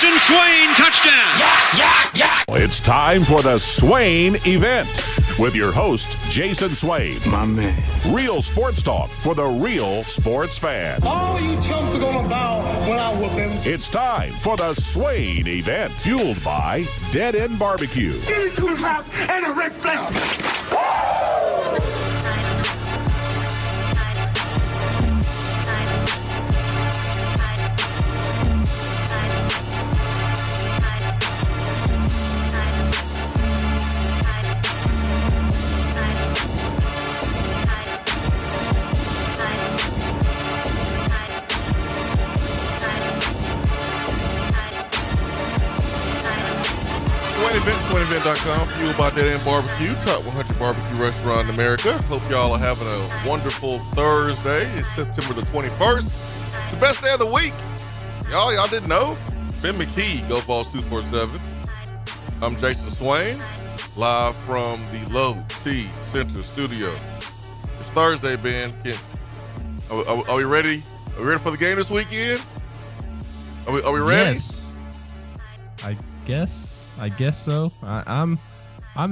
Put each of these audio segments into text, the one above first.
Jackson Swain, touchdown. It's time for the Swain Event with your host, Jason Swain. My man. Real sports talk for the real sports fan. All you chumps are gonna bow when I whoop him. It's time for the Swain Event, fueled by Dead End Barbecue. Give me 2 laps and a Ric Flair. SwainEvent.com, fueled by Dead End Barbecue, top 100 barbecue restaurant in America. Hope y'all are having a wonderful Thursday. It's September the 21st. It's the best day of the week. Y'all didn't know? Ben McKee, Go Balls 247. I'm Jason Swain, live from the Low T Center studio. It's Thursday, Ben. Are we ready? Are we ready for the game this weekend? Are we ready? Yes. I guess so. I'm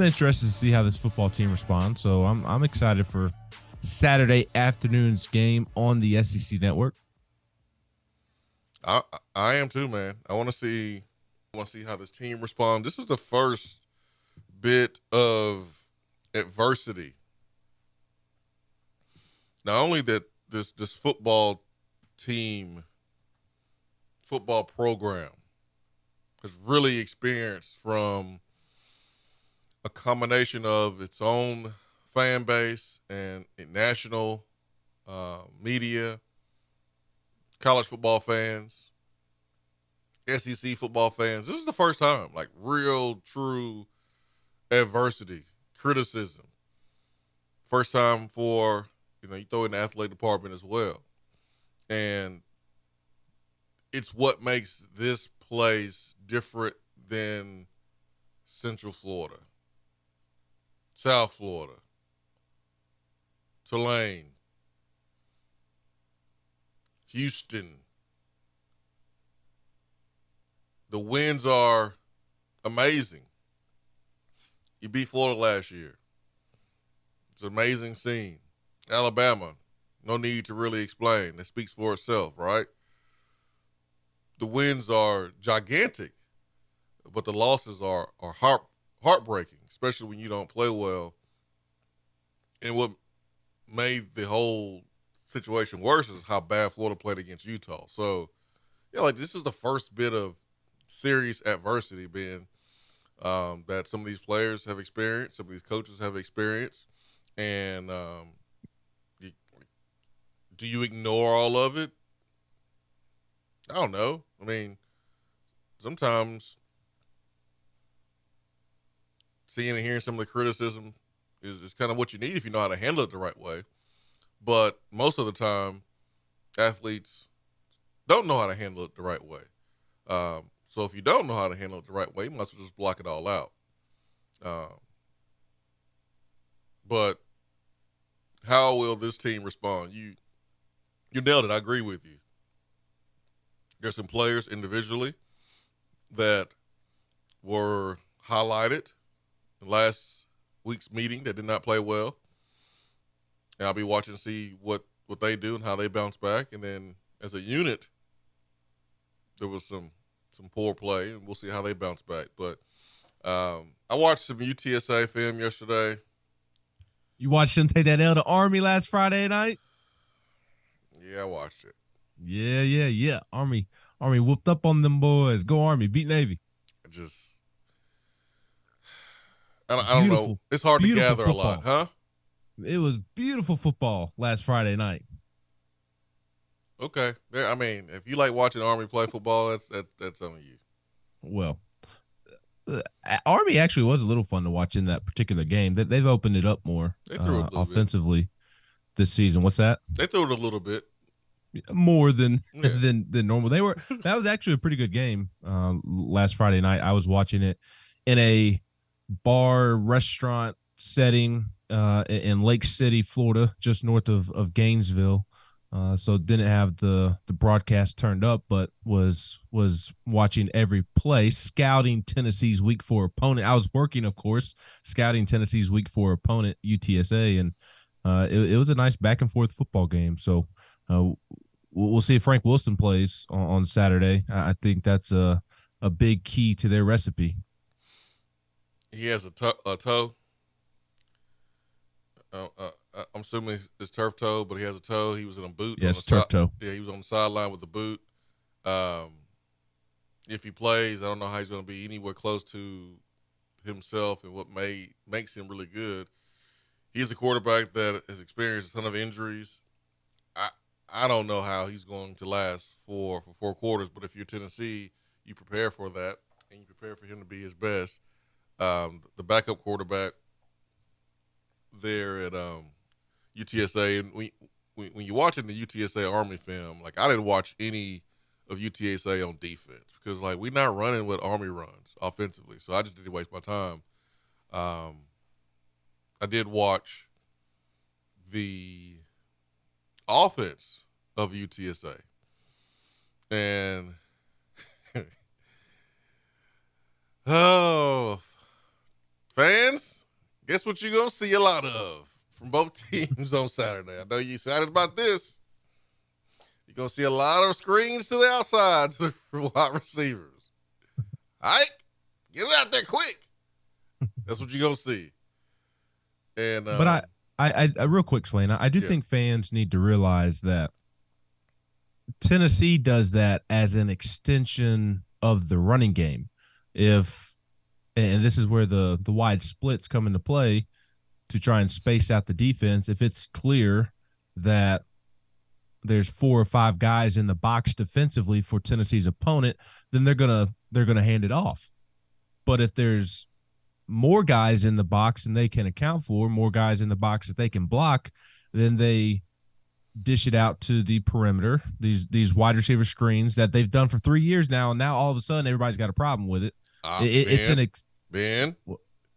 interested to see how this football team responds. So I'm excited for Saturday afternoon's game on the SEC network. I am too, man. I want to see how this team responds. This is the first bit of adversity. Not only that this football program has really experienced from a combination of its own fan base and national media, college football fans, SEC football fans. This is the first time, like real, true adversity, criticism. First time for, you throw in the athletic department as well. And it's what makes this place different than Central Florida, South Florida, Tulane, Houston. The wins are amazing. You beat Florida last year. It's an amazing scene. Alabama, no need to really explain. That speaks for itself, right? The wins are gigantic, but the losses are heartbreaking, especially when you don't play well. And what made the whole situation worse is how bad Florida played against Utah. So, this is the first bit of serious adversity being that some of these players have experienced, some of these coaches have experienced. And do you ignore all of it? I don't know. I mean, sometimes seeing and hearing some of the criticism is kind of what you need if you know how to handle it the right way. But most of the time, athletes don't know how to handle it the right way. So if you don't know how to handle it the right way, you might as well just block it all out. But how will this team respond? You nailed it. I agree with you. There's some players individually that were highlighted in last week's meeting that did not play well. And I'll be watching to see what they do and how they bounce back. And then as a unit, there was some poor play, and we'll see how they bounce back. But I watched some UTSA film yesterday. You watched them take that L to Army last Friday night? Yeah, I watched it. Yeah. Army whooped up on them boys. Go Army, beat Navy. I don't know. It's hard to gather football. A lot, huh? It was beautiful football last Friday night. Okay. I mean, if you like watching Army play football, that's on you. Well, Army actually was a little fun to watch in that particular game. They've opened it up more offensively this season. What's that? They threw it a little bit. More than normal. That was actually a pretty good game last Friday night. I was watching it in a bar restaurant setting in Lake City, Florida, just north of Gainesville. So didn't have the broadcast turned up, but was watching every play, scouting Tennessee's Week 4 opponent. I was working, of course, scouting Tennessee's Week 4 opponent, UTSA, and it was a nice back and forth football game. So we'll see if Frank Wilson plays on Saturday. I think that's a big key to their recipe. He has a toe. I'm assuming it's turf toe, but he has a toe. He was in a boot. Yes, turf toe. Yeah, he was on the sideline with the boot. If he plays, I don't know how he's going to be anywhere close to himself and what makes him really good. He's a quarterback that has experienced a ton of injuries. I don't know how he's going to last for 4 quarters, but if you're Tennessee, you prepare for that and you prepare for him to be his best. The backup quarterback there at UTSA, and when you're watching the UTSA Army film, like I didn't watch any of UTSA on defense because like we're not running what Army runs offensively, so I just didn't waste my time. I did watch the offense of UTSA, and oh, fans, guess what you're gonna see a lot of from both teams on Saturday. I know you're excited about this. You're going to see a lot of screens to the outside to the wide receivers. All right? Get it out there quick. That's what you're going to see. And But I real quick, Swain, I do think fans need to realize that Tennessee does that as an extension of the running game. And this is where the wide splits come into play, to try and space out the defense. If it's clear that there's 4 or 5 guys in the box defensively for Tennessee's opponent, then they're gonna hand it off. But if there's more guys in the box than they can account for, more guys in the box that they can block, then they dish it out to the perimeter, these wide receiver screens that they've done for 3 years now, and now all of a sudden everybody's got a problem with it. Ben,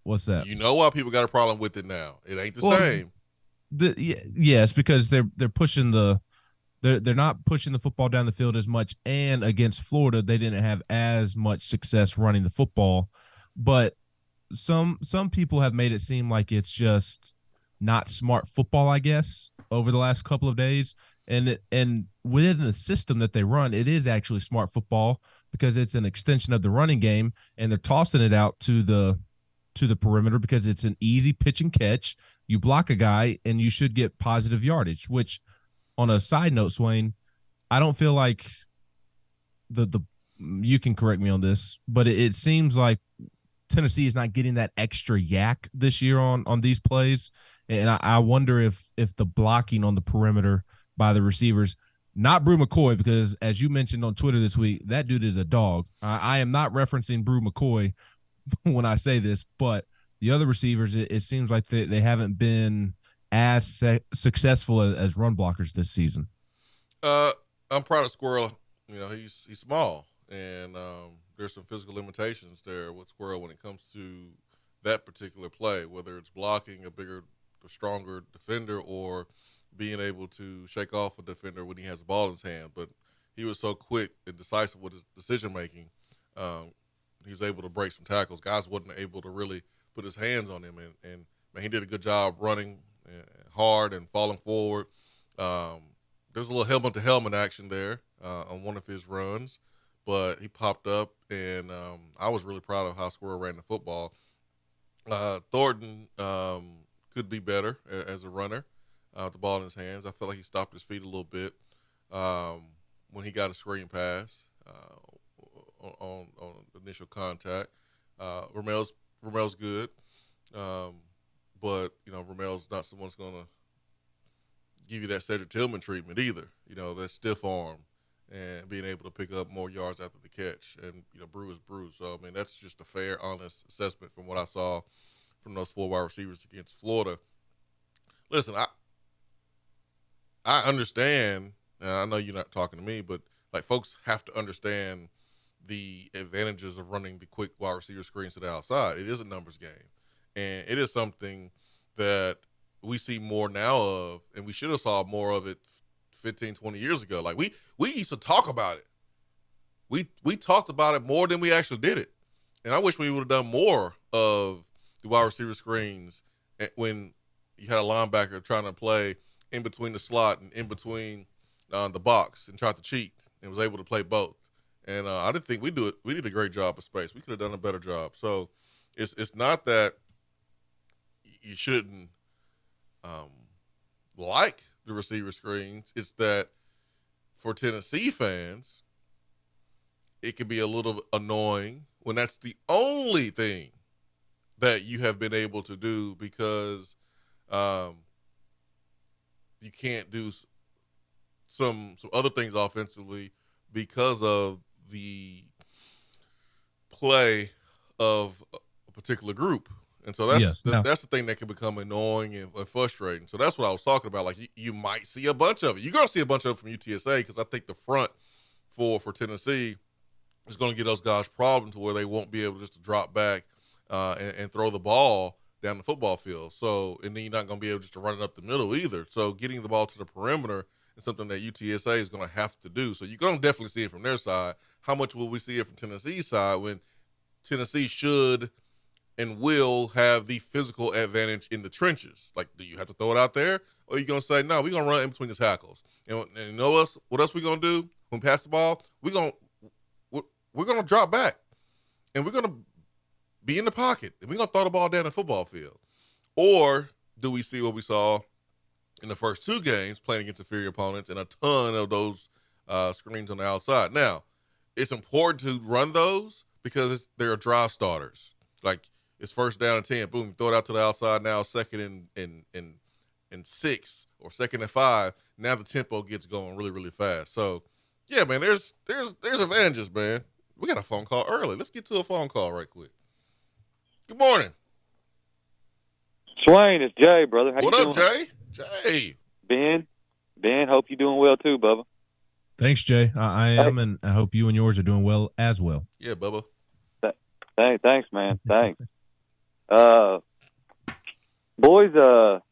what's that? You know why people got a problem with it now? It ain't the same. Yes, because they're pushing they're not pushing the football down the field as much, and against Florida they didn't have as much success running the football. But some people have made it seem like it's just not smart football, I guess, over the last couple of days. And within the system that they run, it is actually smart football because it's an extension of the running game, and they're tossing it out to the perimeter because it's an easy pitch and catch. You block a guy and you should get positive yardage, which, on a side note, Swain, I don't feel like you can correct me on this, but it seems like Tennessee is not getting that extra yak this year on these plays. And I wonder if the blocking on the perimeter by the receivers, not Brew McCoy, because as you mentioned on Twitter this week, that dude is a dog. I am not referencing Brew McCoy when I say this, but the other receivers, it seems like they haven't been as successful as run blockers this season. I'm proud of Squirrel. You know, he's small, and there's some physical limitations there with Squirrel when it comes to that particular play, whether it's blocking a bigger, stronger defender or being able to shake off a defender when he has the ball in his hand. But he was so quick and decisive with his decision-making. He was able to break some tackles. Guys wasn't able to really put his hands on him, and man, he did a good job running hard and falling forward. There's a little helmet-to-helmet action there on one of his runs, but he popped up, and I was really proud of how Squirrel ran the football. Thornton could be better as a runner with the ball in his hands. I felt like he stopped his feet a little bit when he got a screen pass on initial contact. Romel's good, but you know Romel's not someone that's gonna give you that Cedric Tillman treatment either. You know, that stiff arm and being able to pick up more yards after the catch. And you know, Brew is Brew. So I mean, that's just a fair, honest assessment from what I saw from those 4 wide receivers against Florida. Listen, I understand, and I know you're not talking to me, but like folks have to understand the advantages of running the quick wide receiver screens to the outside. It is a numbers game, and it is something that we see more now of, and we should have saw more of it 15, 20 years ago. Like we used to talk about it. We talked about it more than we actually did it. And I wish we would have done more of the wide receiver screens when you had a linebacker trying to play in between the slot and in between the box and tried to cheat and was able to play both. And I didn't think we did a great job of space. We could have done a better job. So it's not that you shouldn't like the receiver screens. It's that for Tennessee fans, it can be a little annoying when that's the only thing that you have been able to do because you can't do some other things offensively because of the play of a particular group. And so that's the thing that can become annoying and frustrating. So that's what I was talking about. Like you might see a bunch of it. You're going to see a bunch of it from UTSA because I think the front for Tennessee is going to get those guys problems where they won't be able just to drop back and throw the ball down the football field. So, and then you're not going to be able just to run it up the middle either. So getting the ball to the perimeter is something that UTSA is going to have to do. So you're going to definitely see it from their side. How much will we see it from Tennessee's side when Tennessee should and will have the physical advantage in the trenches? Like, do you have to throw it out there? Or are you going to say, no, we're going to run in between the tackles? And you know what else we're going to do when we pass the ball? We're going to drop back. And we're going to be in the pocket. And we're going to throw the ball down the football field. Or do we see what we saw in the first two games playing against inferior opponents and a ton of those screens on the outside? Now, it's important to run those because they're drive starters. Like, it's first down and 10. Boom, throw it out to the outside. Now second and 6 or second and 5. Now the tempo gets going really, really fast. So, yeah, man, there's advantages, man. We got a phone call early. Let's get to a phone call right quick. Good morning. Swain, it's Jay, brother. How What you up, doing? Jay? Ben, hope you're doing well too, Bubba. Thanks, Jay. I am, and I hope you and yours are doing well as well. Yeah, Bubba. Thanks, man. Thanks. Boys, well,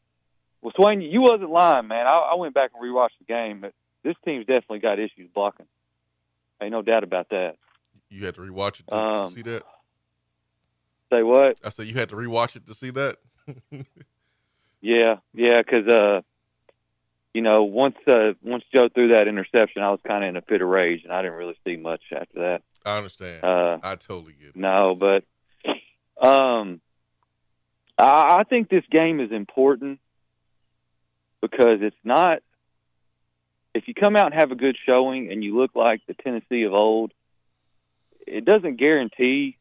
Swain, you wasn't lying, man. I went back and rewatched the game, but this team's definitely got issues blocking. Ain't no doubt about that. You had to rewatch it to see that? Say what? I said you had to rewatch it to see that? Yeah, because once Joe threw that interception, I was kind of in a fit of rage, and I didn't really see much after that. I understand. I totally get it. No, but I think this game is important because it's not – if you come out and have a good showing and you look like the Tennessee of old, it doesn't guarantee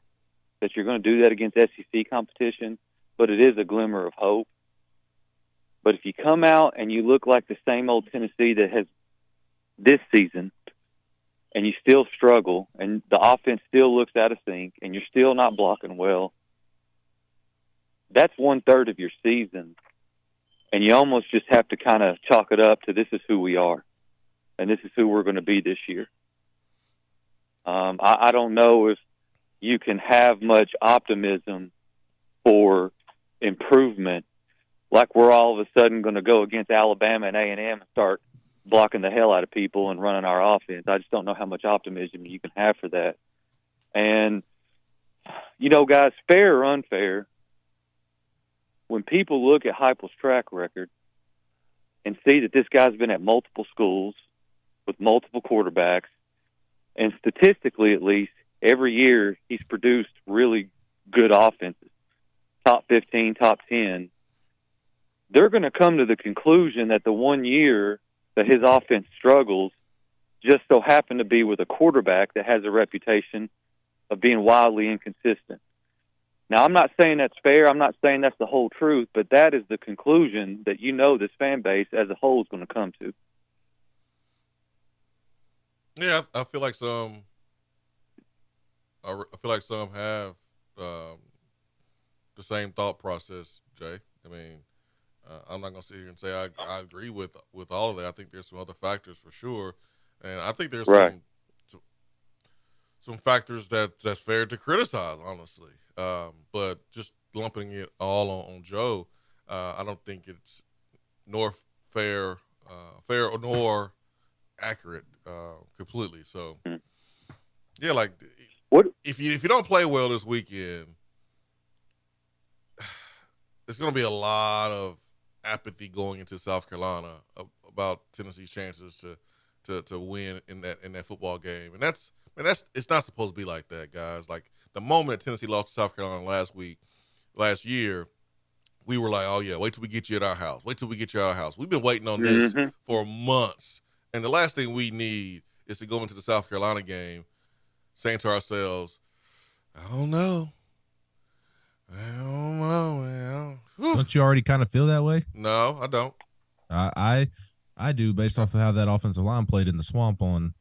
that you're going to do that against SEC competition, but it is a glimmer of hope. But if you come out and you look like the same old Tennessee that has this season and you still struggle and the offense still looks out of sync and you're still not blocking well, that's 1/3 of your season. And you almost just have to kind of chalk it up to this is who we are and this is who we're going to be this year. I don't know if you can have much optimism for improvement like we're all of a sudden going to go against Alabama and A&M and start blocking the hell out of people and running our offense. I just don't know how much optimism you can have for that. And, guys, fair or unfair, when people look at Heupel's track record and see that this guy's been at multiple schools with multiple quarterbacks, and statistically at least, every year he's produced really good offenses, top 15, top 10, they're going to come to the conclusion that the one year that his offense struggles just so happened to be with a quarterback that has a reputation of being wildly inconsistent. Now, I'm not saying that's fair. I'm not saying that's the whole truth, but that is the conclusion that this fan base as a whole is going to come to. Yeah, I feel like some have the same thought process, Jay. I mean, I'm not going to sit here and say I agree with all of that. I think there's some other factors for sure, and I think there's some factors that's fair to criticize, honestly. But just lumping it all on Joe, I don't think it's nor fair nor accurate completely. So, yeah, like What? if you don't play well this weekend, there's going to be a lot of apathy going into South Carolina about Tennessee's chances to win in that football game, and that's it's not supposed to be like that, guys. Like the moment Tennessee lost to South Carolina last year, we were like, oh yeah, wait till we get you at our house. Wait till we get you at our house. We've been waiting on this for months, and the last thing we need is to go into the South Carolina game saying to ourselves, I don't know, man. Don't you already kind of feel that way? No, I don't. I do, based off of how that offensive line played in the swamp on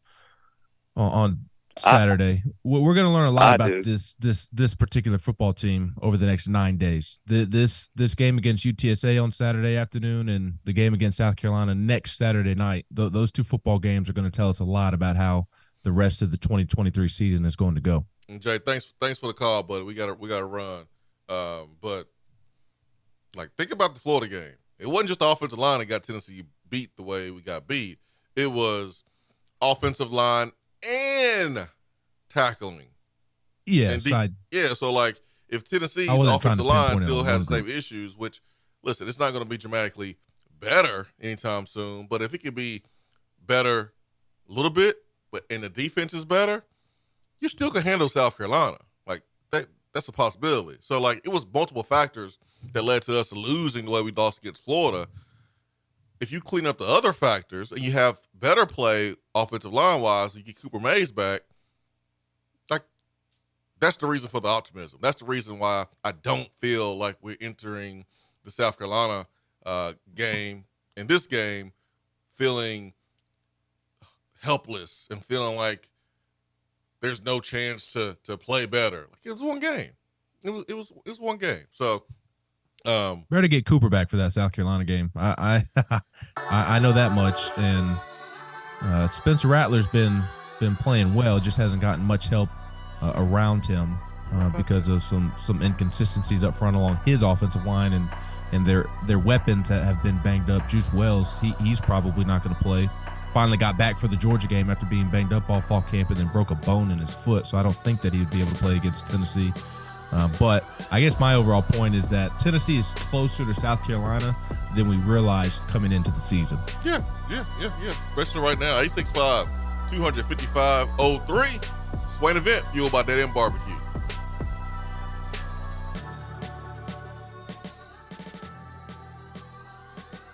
Saturday. We're going to learn a lot about this particular football team over the next 9 days. This game against UTSA on Saturday afternoon and the game against South Carolina next Saturday night. Those two football games are going to tell us a lot about how the rest of the 2023 season is going to go. And Jay, thanks for the call, buddy. We got to run. But like, think about the Florida game. It wasn't just the offensive line that got Tennessee beat the way we got beat. It was offensive line and tackling. Yes. So like if Tennessee's offensive line still has the same issues, which, listen, it's not going to be dramatically better anytime soon, but if it could be better a little bit, and the defense is better, you still can handle South Carolina. Like that's a possibility. So like it was multiple factors that led to us losing the way we lost against Florida. If you clean up the other factors and you have better play offensive line-wise, you get Cooper Mays back, like that's the reason for the optimism. That's the reason why I don't feel like we're entering the South Carolina game, in this game, feeling helpless and feeling like there's no chance to play better. Like it was one game. It was one game. So better get Cooper back for that South Carolina game. I know that much. And Spencer Rattler's been playing well, just hasn't gotten much help around him because of some inconsistencies up front along his offensive line and their weapons that have been banged up. Juice Wells, he's probably not going to play. Finally got back for the Georgia game after being banged up all fall camp and then broke a bone in his foot. So I don't think that he would be able to play against Tennessee. But I guess my overall point is that Tennessee is closer to South Carolina than we realized coming into the season. Yeah. Especially right now, 865-255-03. Swain Event, fueled by Dead End Barbecue.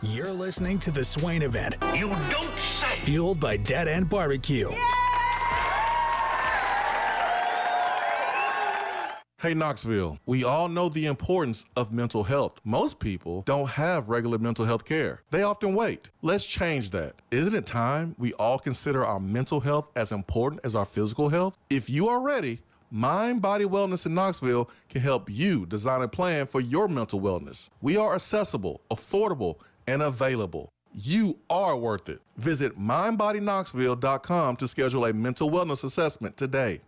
You're listening to the Swain Event. You don't say. Fueled by Dead End Barbecue. Hey, Knoxville, we all know the importance of mental health. Most people don't have regular mental health care. They often wait. Let's change that. Isn't it time we all consider our mental health as important as our physical health? If you are ready, Mind Body Wellness in Knoxville can help you design a plan for your mental wellness. We are accessible, affordable, and available. You are worth it. Visit mindbodyknoxville.com to schedule a mental wellness assessment today.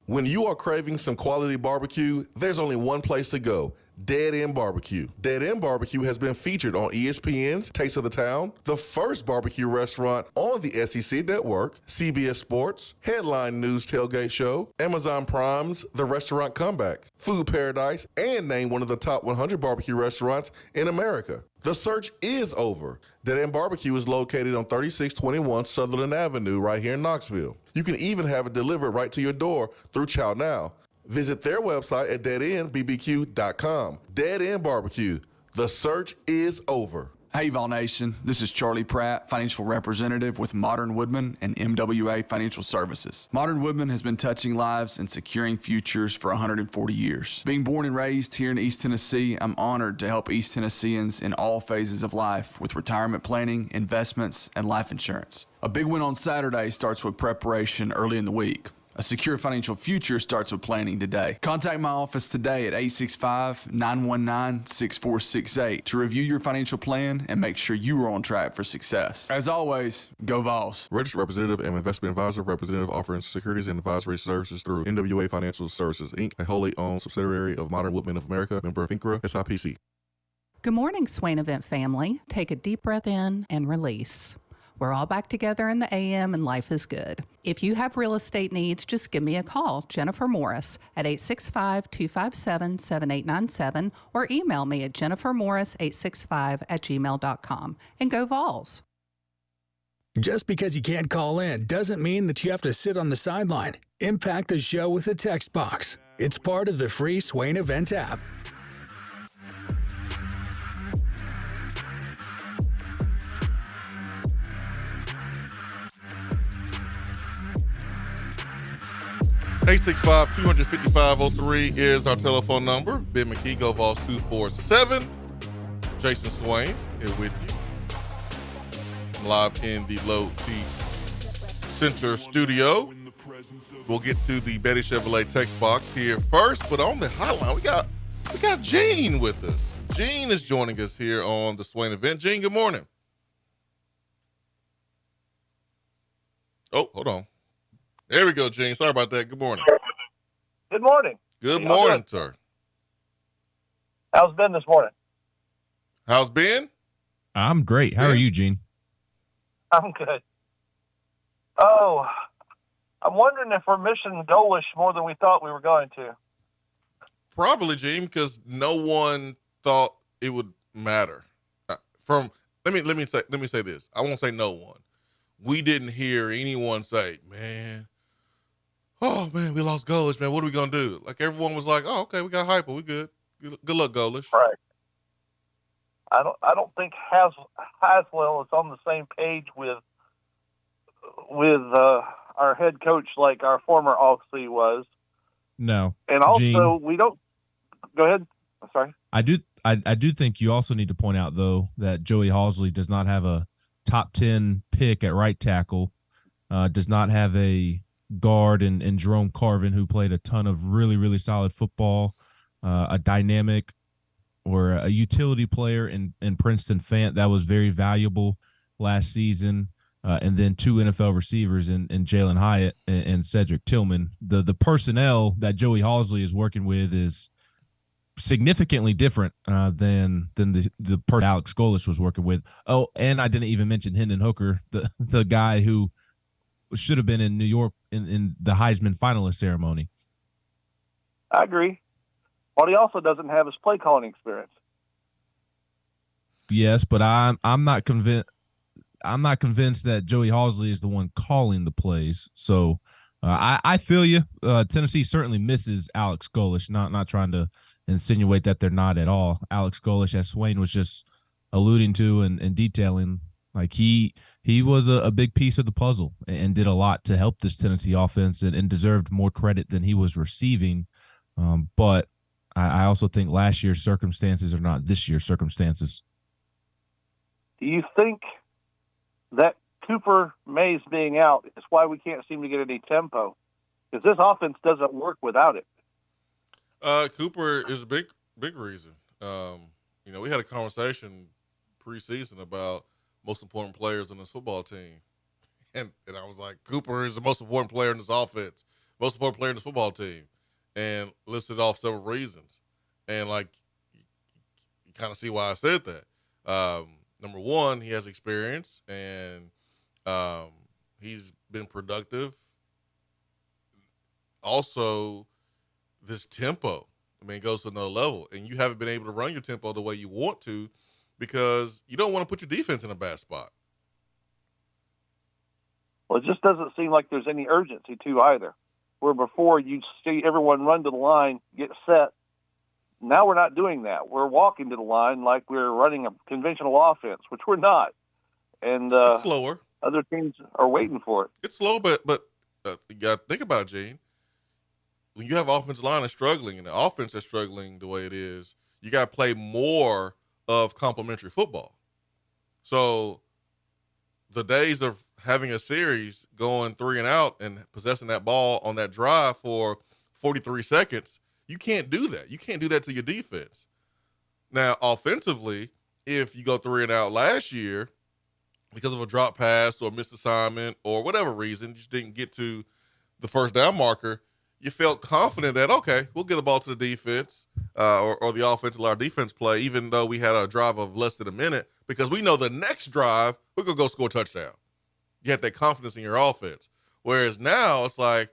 When you are craving some quality barbecue, there's only one place to go. Dead End Barbecue. Dead End Barbecue has been featured on ESPN's Taste of the Town, the first barbecue restaurant on the SEC Network, CBS Sports, Headline News Tailgate Show, Amazon Prime's The Restaurant Comeback, Food Paradise, and named one of the top 100 barbecue restaurants in America. The search is over. Dead End Barbecue is located on 3621 Sutherland Avenue right here in Knoxville. You can even have it delivered right to your door through Chow Now. Visit their website at deadendbbq.com. Dead End Barbecue. The search is over. Hey, Vol Nation. This is Charlie Pratt, financial representative with Modern Woodman and MWA Financial Services. Modern Woodman has been touching lives and securing futures for 140 years. Being born and raised here in East Tennessee, I'm honored to help East Tennesseans in all phases of life with retirement planning, investments, and life insurance. A big win on Saturday starts with preparation early in the week. A secure financial future starts with planning today. Contact my office today at 865-919-6468 to review your financial plan and make sure you are on track for success. As always, go Vols. Registered representative and investment advisor, representative offering securities and advisory services through NWA Financial Services, Inc., a wholly owned subsidiary of Modern Woodman of America, member of FINCRA, SIPC. Good morning, Swain Event family. Take a deep breath in and release. We're all back together in the AM and life is good. If you have real estate needs, just give me a call, Jennifer Morris, at 865-257-7897 or email me at jennifermorris865@gmail.com. And go Vols. Just because you can't call in doesn't mean that you have to sit on the sideline. Impact the show with a text box. It's part of the free Swain Event app. Eight 255-03 is our telephone number. Ben McKee, Go Vols 247. Jason Swain here with you. Live in the Low T Center studio. We'll get to the Betty Chevrolet text box here first, but on the hotline, we got Gene with us. Gene is joining us here on the Swain Event. Gene, good morning. Oh, hold on. There we go, Gene. Sorry about that. Good morning. Good morning. Good morning, sir. How's Ben this morning? How's Ben? I'm great. How are you, Gene? I'm good. Oh, I'm wondering if we're missing goalish more than we thought we were going to. Probably, Gene, because no one thought it would matter. Let me say this. I won't say no one. We didn't hear anyone say, "Man, oh man, we lost goalish, man. What are we gonna do?" Like everyone was like, "Oh, okay, we got Hyper. We good. Good luck, goalish." Right. I don't think Haswell is on the same page with our head coach like our former Oxley was. No. And also, Gene, we don't. Go ahead. I'm sorry. I do think you also need to point out though that Joey Halsley does not have a top 10 pick at right tackle. Does not have a guard in Jerome Carvin, who played a ton of really, really solid football, a dynamic or a utility player in Princeton Fant that was very valuable last season, and then two NFL receivers in Jalen Hyatt and Cedric Tillman. The personnel that Joey Halsley is working with is significantly different than the person Alex Golesh was working with. Oh, and I didn't even mention Hendon Hooker, the guy who should have been in New York in the Heisman finalist ceremony. I agree. But he also doesn't have his play calling experience. Yes, but I'm not convinced. I'm not convinced that Joey Halsley is the one calling the plays. So I feel you. Tennessee certainly misses Alex Golesh. Not trying to insinuate that they're not at all. Alex Golesh, as Swain was just alluding to and detailing, like he was a big piece of the puzzle and did a lot to help this Tennessee offense and deserved more credit than he was receiving. But I also think last year's circumstances are not this year's circumstances. Do you think that Cooper Mays being out is why we can't seem to get any tempo? Because this offense doesn't work without it. Cooper is a big reason. We had a conversation preseason about most important players on this football team. And I was like, Cooper is the most important player in this offense, most important player in this football team, and listed off several reasons. And, you kind of see why I said that. Number one, he has experience, and he's been productive. Also, this tempo, it goes to another level. And you haven't been able to run your tempo the way you want to because you don't want to put your defense in a bad spot. Well, it just doesn't seem like there's any urgency, too, either. Where before you'd see everyone run to the line, get set. Now we're not doing that. We're walking to the line like we're running a conventional offense, which we're not. And it's slower. Other teams are waiting for it. It's slow, but you got to think about it, Gene. When you have offensive line that's struggling and the offense is struggling the way it is, you got to play more of complementary football. So the days of having a series going 3 and out and possessing that ball on that drive for 43 seconds, you can't do that. You can't do that to your defense. Now, offensively, if you go 3 and out last year because of a drop pass or missed assignment or whatever reason, you just didn't get to the first down marker, you felt confident that, okay, we'll get the ball to the defense or the offense, let our defense play, even though we had a drive of less than a minute, because we know the next drive, we're going to go score a touchdown. You had that confidence in your offense. Whereas now it's like,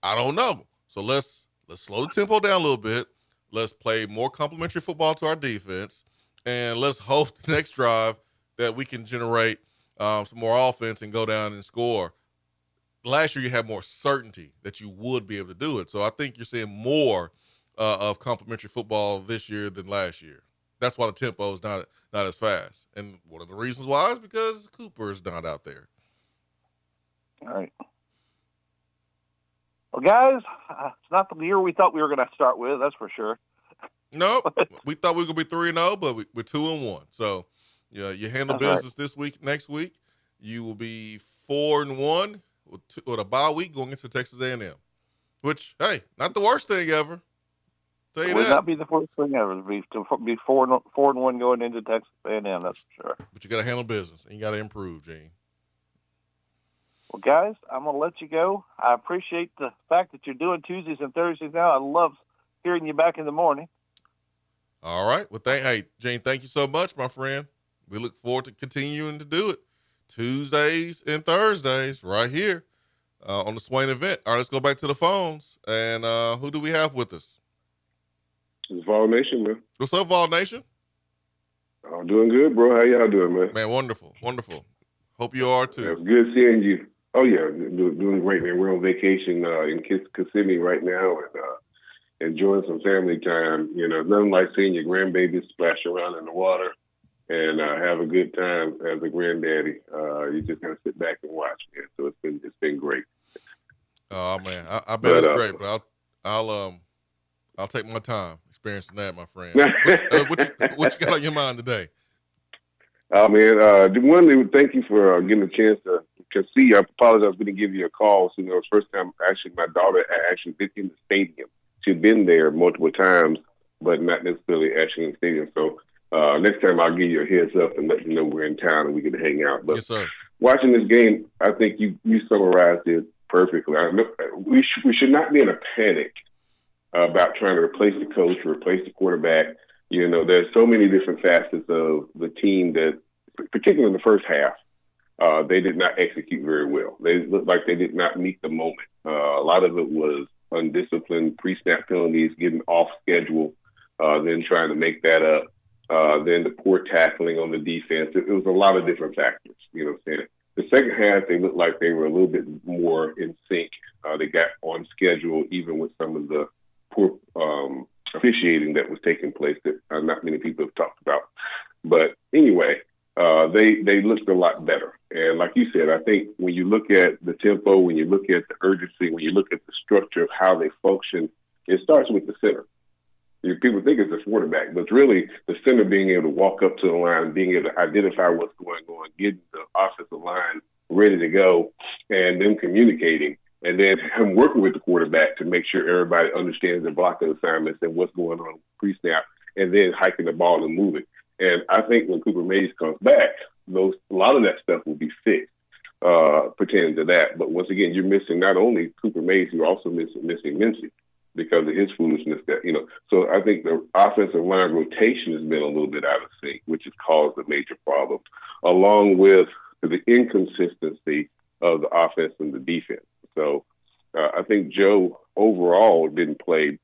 I don't know. So let's slow the tempo down a little bit. Let's play more complementary football to our defense, and let's hope the next drive that we can generate some more offense and go down and score. Last year you had more certainty that you would be able to do it. So I think you're seeing more of complementary football this year than last year. That's why the tempo is not as fast. And one of the reasons why is because Cooper is not out there. All right. Well, guys, it's not the year we thought we were going to start with, that's for sure. Nope. We thought we were going to be 3-0, but we're 2-1. So, yeah, you handle business this week. Next week, you will be 4-1 with a bye week going into Texas A&M, which, hey, not the worst thing ever. Tell you it would that. not be the worst thing ever. It would be 4-1 going into Texas A&M, that's for sure. But you got to handle business, and you got to improve, Gene. Well, guys, I'm going to let you go. I appreciate the fact that you're doing Tuesdays and Thursdays now. I love hearing you back in the morning. All right. Well, hey, Gene, thank you so much, my friend. We look forward to continuing to do it Tuesdays and Thursdays right here on the Swain Event. All right, let's go back to the phones. And who do we have with us? It's Vol Nation, man. What's up, Vol Nation? I'm doing good, bro. How y'all doing, man? Man, wonderful, wonderful. Hope you are, too. It's good seeing you. Oh, yeah, doing great, man. We're on vacation in Kissimmee right now and enjoying some family time. You know, nothing like seeing your grandbabies splash around in the water and have a good time as a granddaddy. You just got to sit back and watch, man. So it's been great. Oh, man, I bet it's great, but I'll take my time experiencing that, my friend. What you got on your mind today? Oh, man, one thing, thank you for getting a chance to see. I apologize we didn't give you a call. So, you know, it's the first time, actually, my daughter actually been in the stadium. She'd been there multiple times, but not necessarily actually in the stadium. So next time I'll give you a heads up and let you know we're in town and we can hang out. But yes, sir. Watching this game, I think you summarized it perfectly. We should not be in a panic about trying to replace the coach or replace the quarterback. You know, there's so many different facets of the team that, particularly in the first half, they did not execute very well. They looked like they did not meet the moment. A lot of it was undisciplined, pre-snap penalties, getting off schedule, then trying to make that up, then the poor tackling on the defense. It was a lot of different factors, you know what I'm saying? The second half, they looked like they were a little bit more in sync. They got on schedule, even with some of the poor officiating that was taking place that not many people have talked about. But anyway, they looked a lot better. And like you said, I think when you look at the tempo, when you look at the urgency, when you look at the structure of how they function, it starts with the center. People think it's the quarterback, but it's really the center being able to walk up to the line, being able to identify what's going on, getting the offensive line ready to go, and then communicating, and then him working with the quarterback to make sure everybody understands the blocking assignments and what's going on pre-snap, and then hiking the ball and moving. And I think when Cooper Mays comes back, a lot of that stuff will be fixed pertaining to that. But once again, you're missing not only Cooper Mays, you're also missing Mincy because of his foolishness. So I think the offensive line rotation has been a little bit out of sync, which has caused a major problem, along with the inconsistency of the offense and the defense. So I think Joe overall didn't play,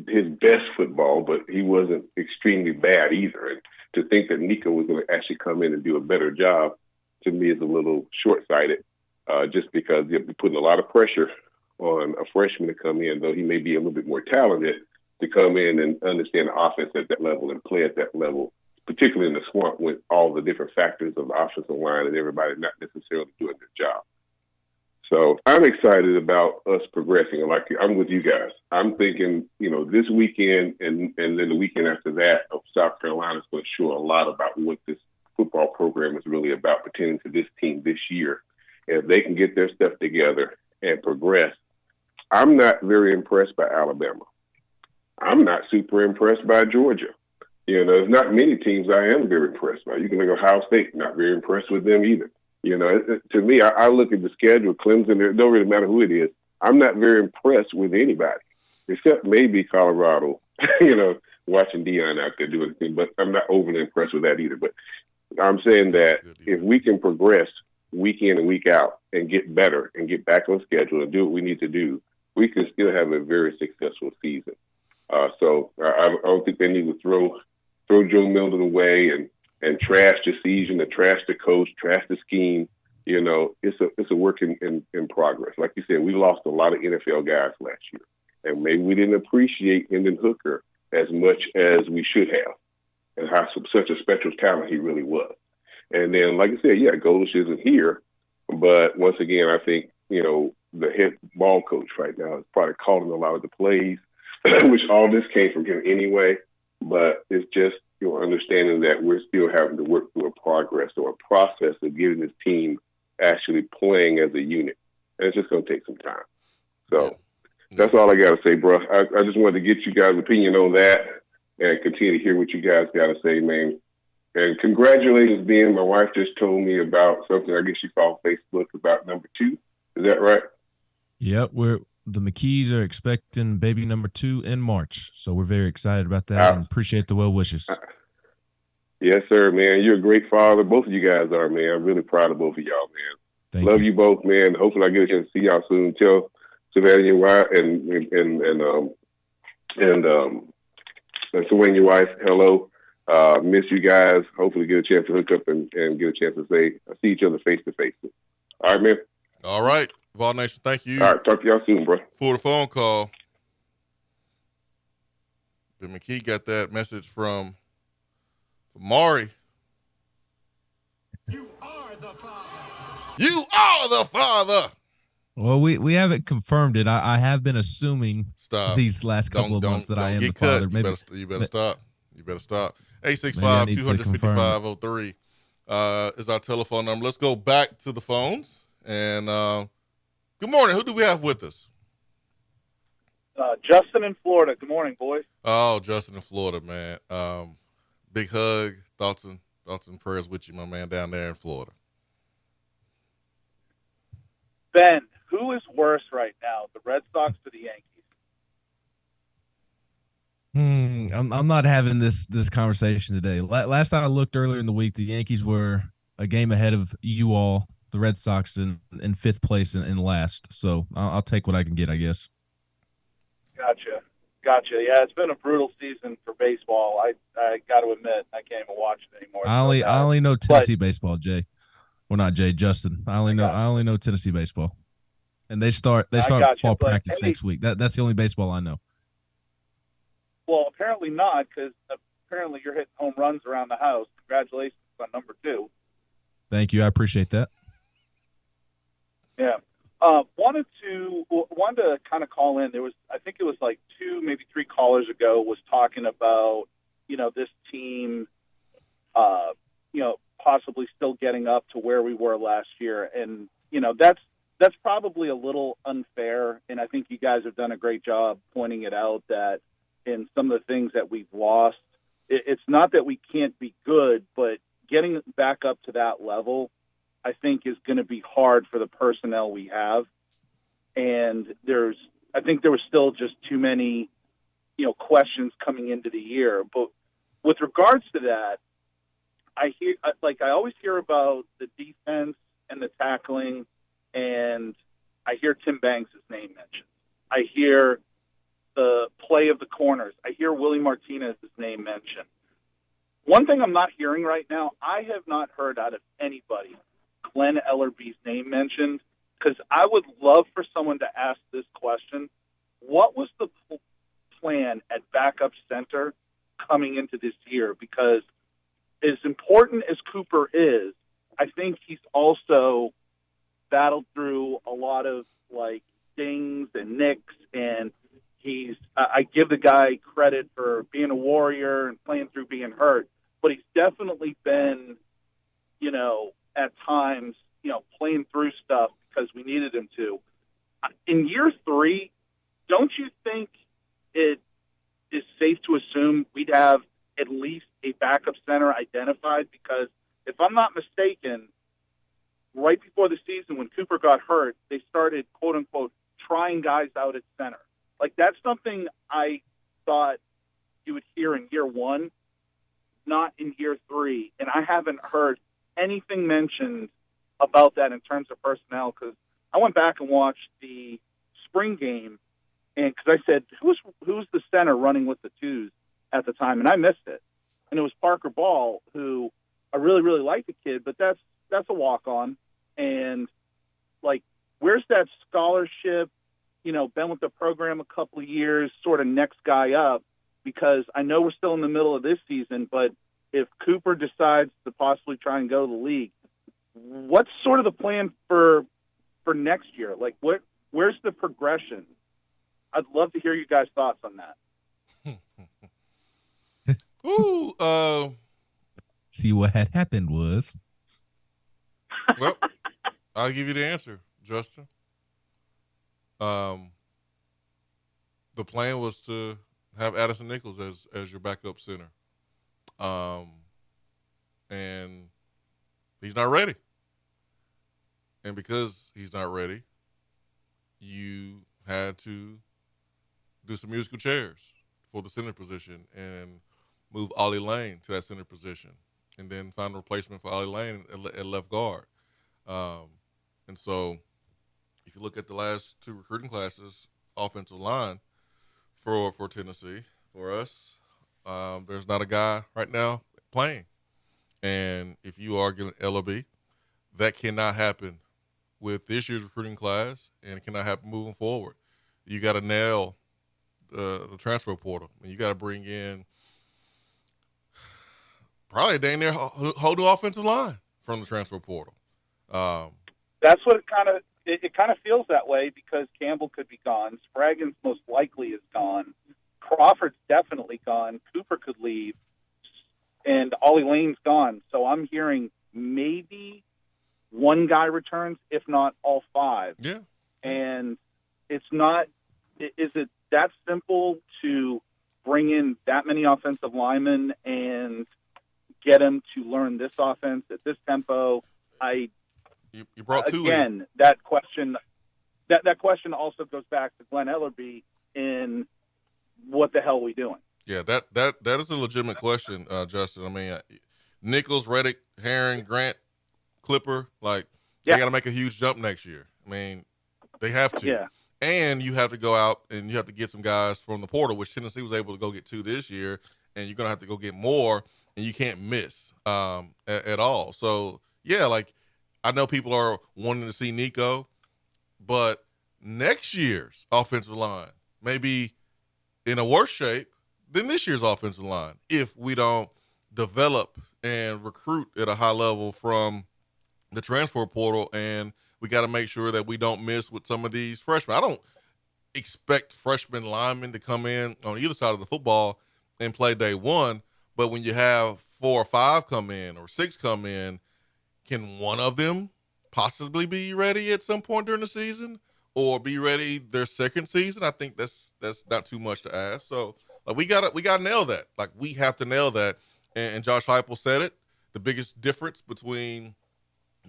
his best football, but he wasn't extremely bad either. And to think that Nico was going to actually come in and do a better job, to me, is a little short-sighted, just because you'll be putting a lot of pressure on a freshman to come in, though he may be a little bit more talented, to come in and understand the offense at that level and play at that level, particularly in the swamp with all the different factors of the offensive line and everybody not necessarily doing their job. So I'm excited about us progressing. Like, I'm with you guys. I'm thinking, this weekend and then the weekend after that of South Carolina is going to show a lot about what this football program is really about pertaining to this team this year. If they can get their stuff together and progress. I'm not very impressed by Alabama. I'm not super impressed by Georgia. There's not many teams I am very impressed by. You can look at Ohio State, not very impressed with them either. To me, I look at the schedule, Clemson, it don't really matter who it is. I'm not very impressed with anybody, except maybe Colorado, watching Deion out there doing things, but I'm not overly impressed with that either. But I'm saying that if we can progress week in and week out and get better and get back on schedule and do what we need to do, we can still have a very successful season. So I don't think they need to throw Joe Milton away and trash the season, and trash the coach, trash the scheme. You know, it's a work in progress. Like you said, we lost a lot of NFL guys last year, and maybe we didn't appreciate Hendon Hooker as much as we should have, and how such a special talent he really was. And then, like I said, yeah, Golish isn't here, but once again, I think, you know, the head ball coach right now is probably calling a lot of the plays, which all this came from him anyway. But it's just, you know, understanding that we're still having to work through a progress or a process of getting this team actually playing as a unit. And it's just going to take some time. So that's all I got to say, bro. I just wanted to get you guys' opinion on that and continue to hear what you guys got to say, man. And congratulations, Ben. My wife just told me about something I guess she saw on Facebook about number 2. Is that right? Yep, the McKees are expecting baby number 2 in March, so we're very excited about that and appreciate the well wishes. Yes, sir, man. You're a great father. Both of you guys are, man. I'm really proud of both of y'all, man. Love you both, man. Hopefully I get a chance to see y'all soon. Tell Savannah your wife and Swain your wife hello. Miss you guys. Hopefully get a chance to hook up and get a chance to see each other face to face. All right, man. All right. Vol Nation, thank you. All right, talk to y'all soon, bro. For the phone call. Ben McKee got that message from Maury. You are the father. You are the father. Well, we haven't confirmed it. I have been assuming these last couple of months that I am the father. Maybe you better stop. You better stop. 865-255-03 is our telephone number. Let's go back to the phones. And good morning. Who do we have with us? Justin in Florida. Good morning, boys. Oh, Justin in Florida, man. Big hug. Thoughts and prayers with you, my man, down there in Florida. Ben, who is worse right now, the Red Sox or the Yankees? I'm not having this conversation today. Last time I looked earlier in the week, the Yankees were a game ahead of you all, the Red Sox, in 5th place in last. So I'll take what I can get, I guess. Gotcha. Yeah, it's been a brutal season for baseball. I got to admit, I can't even watch it anymore. I only know Tennessee baseball, Jay. Well, not Jay, Justin. I only know Tennessee baseball, and they start fall practice next week. That's the only baseball I know. Well, apparently not, because apparently you're hitting home runs around the house. Congratulations on number 2. Thank you. I appreciate that. Yeah. Wanted to kind of call in. There was, I think it was like 2, maybe 3 callers ago, was talking about, you know, this team, you know, possibly still getting up to where we were last year. And, you know, that's probably a little unfair. And I think you guys have done a great job pointing it out that in some of the things that we've lost, it's not that we can't be good, but getting back up to that level, I think, is going to be hard for the personnel we have. And I think there was still just too many, you know, questions coming into the year. But with regards to that, I always hear about the defense and the tackling, and I hear Tim Banks' name mentioned. I hear the play of the corners. I hear Willie Martinez's name mentioned. One thing I'm not hearing right now, I have not heard out of anybody Glenn Ellerby's name mentioned, because I would love for someone to ask this question. What was the plan at backup center coming into this year? Because as important as Cooper is, I think he's also battled through a lot of, like, dings and nicks, and I give the guy credit for being a warrior and playing through being hurt, but he's definitely been, you know, at times, you know, playing through stuff because we needed him to. In year 3, don't you think it is safe to assume we'd have at least a backup center identified? Because if I'm not mistaken, right before the season when Cooper got hurt, they started, quote unquote, trying guys out at center. Like, that's something I thought you would hear in year 1, not in year 3. And I haven't heard anything mentioned about that in terms of personnel, because I went back and watched the spring game, and because I said, who's the center running with the twos at the time, and I missed it. And it was Parker Ball, who I really, really like the kid, but that's a walk-on. And, like, where's that scholarship, been with the program a couple of years, sort of next guy up? Because I know we're still in the middle of this season, but if Cooper decides to possibly try and go to the league, what's sort of the plan for next year? Like, where's the progression? I'd love to hear you guys' thoughts on that. Ooh, See, what had happened was. Well, I'll give you the answer, Justin. The plan was to have Addison Nichols as your backup center. And he's not ready. And because he's not ready, you had to do some musical chairs for the center position and move Ollie Lane to that center position, and then find a replacement for Ollie Lane at left guard. And so if you look at the last two recruiting classes, offensive line for Tennessee, for us, there's not a guy right now playing. And if you are getting LOB, that cannot happen with this year's recruiting class, and it cannot happen moving forward. You got to nail the transfer portal, and you got to bring in probably a dang near whole new offensive line from the transfer portal. That's what it kind of feels that way, because Campbell could be gone. Spraggins most likely is gone. Crawford's definitely gone. Cooper could leave, and Ollie Lane's gone. So I'm hearing maybe one guy returns, if not all five. Yeah. And it's not – is it that simple to bring in that many offensive linemen and get them to learn this offense at this tempo? You brought two again, in. that question also goes back to Glenn Ellerby in what the hell are we doing? Yeah, that is a legitimate question, Justin. I mean, Nichols, Reddick, Herring, Grant, Clipper, they got to make a huge jump next year. I mean, they have to. Yeah. And you have to go out and you have to get some guys from the portal, which Tennessee was able to go get 2 this year, and you're going to have to go get more, and you can't miss at all. So, yeah, I know people are wanting to see Nico, but next year's offensive line may be in a worse shape than this year's offensive line if we don't develop and recruit at a high level from the transfer portal, and we got to make sure that we don't miss with some of these freshmen. I don't expect freshman linemen to come in on either side of the football and play day one, but when you have 4 or 5 come in or 6 come in, can one of them possibly be ready at some point during the season or be ready their second season? I think that's not too much to ask. So we gotta nail that. We have to nail that. And Josh Heupel said it. The biggest difference between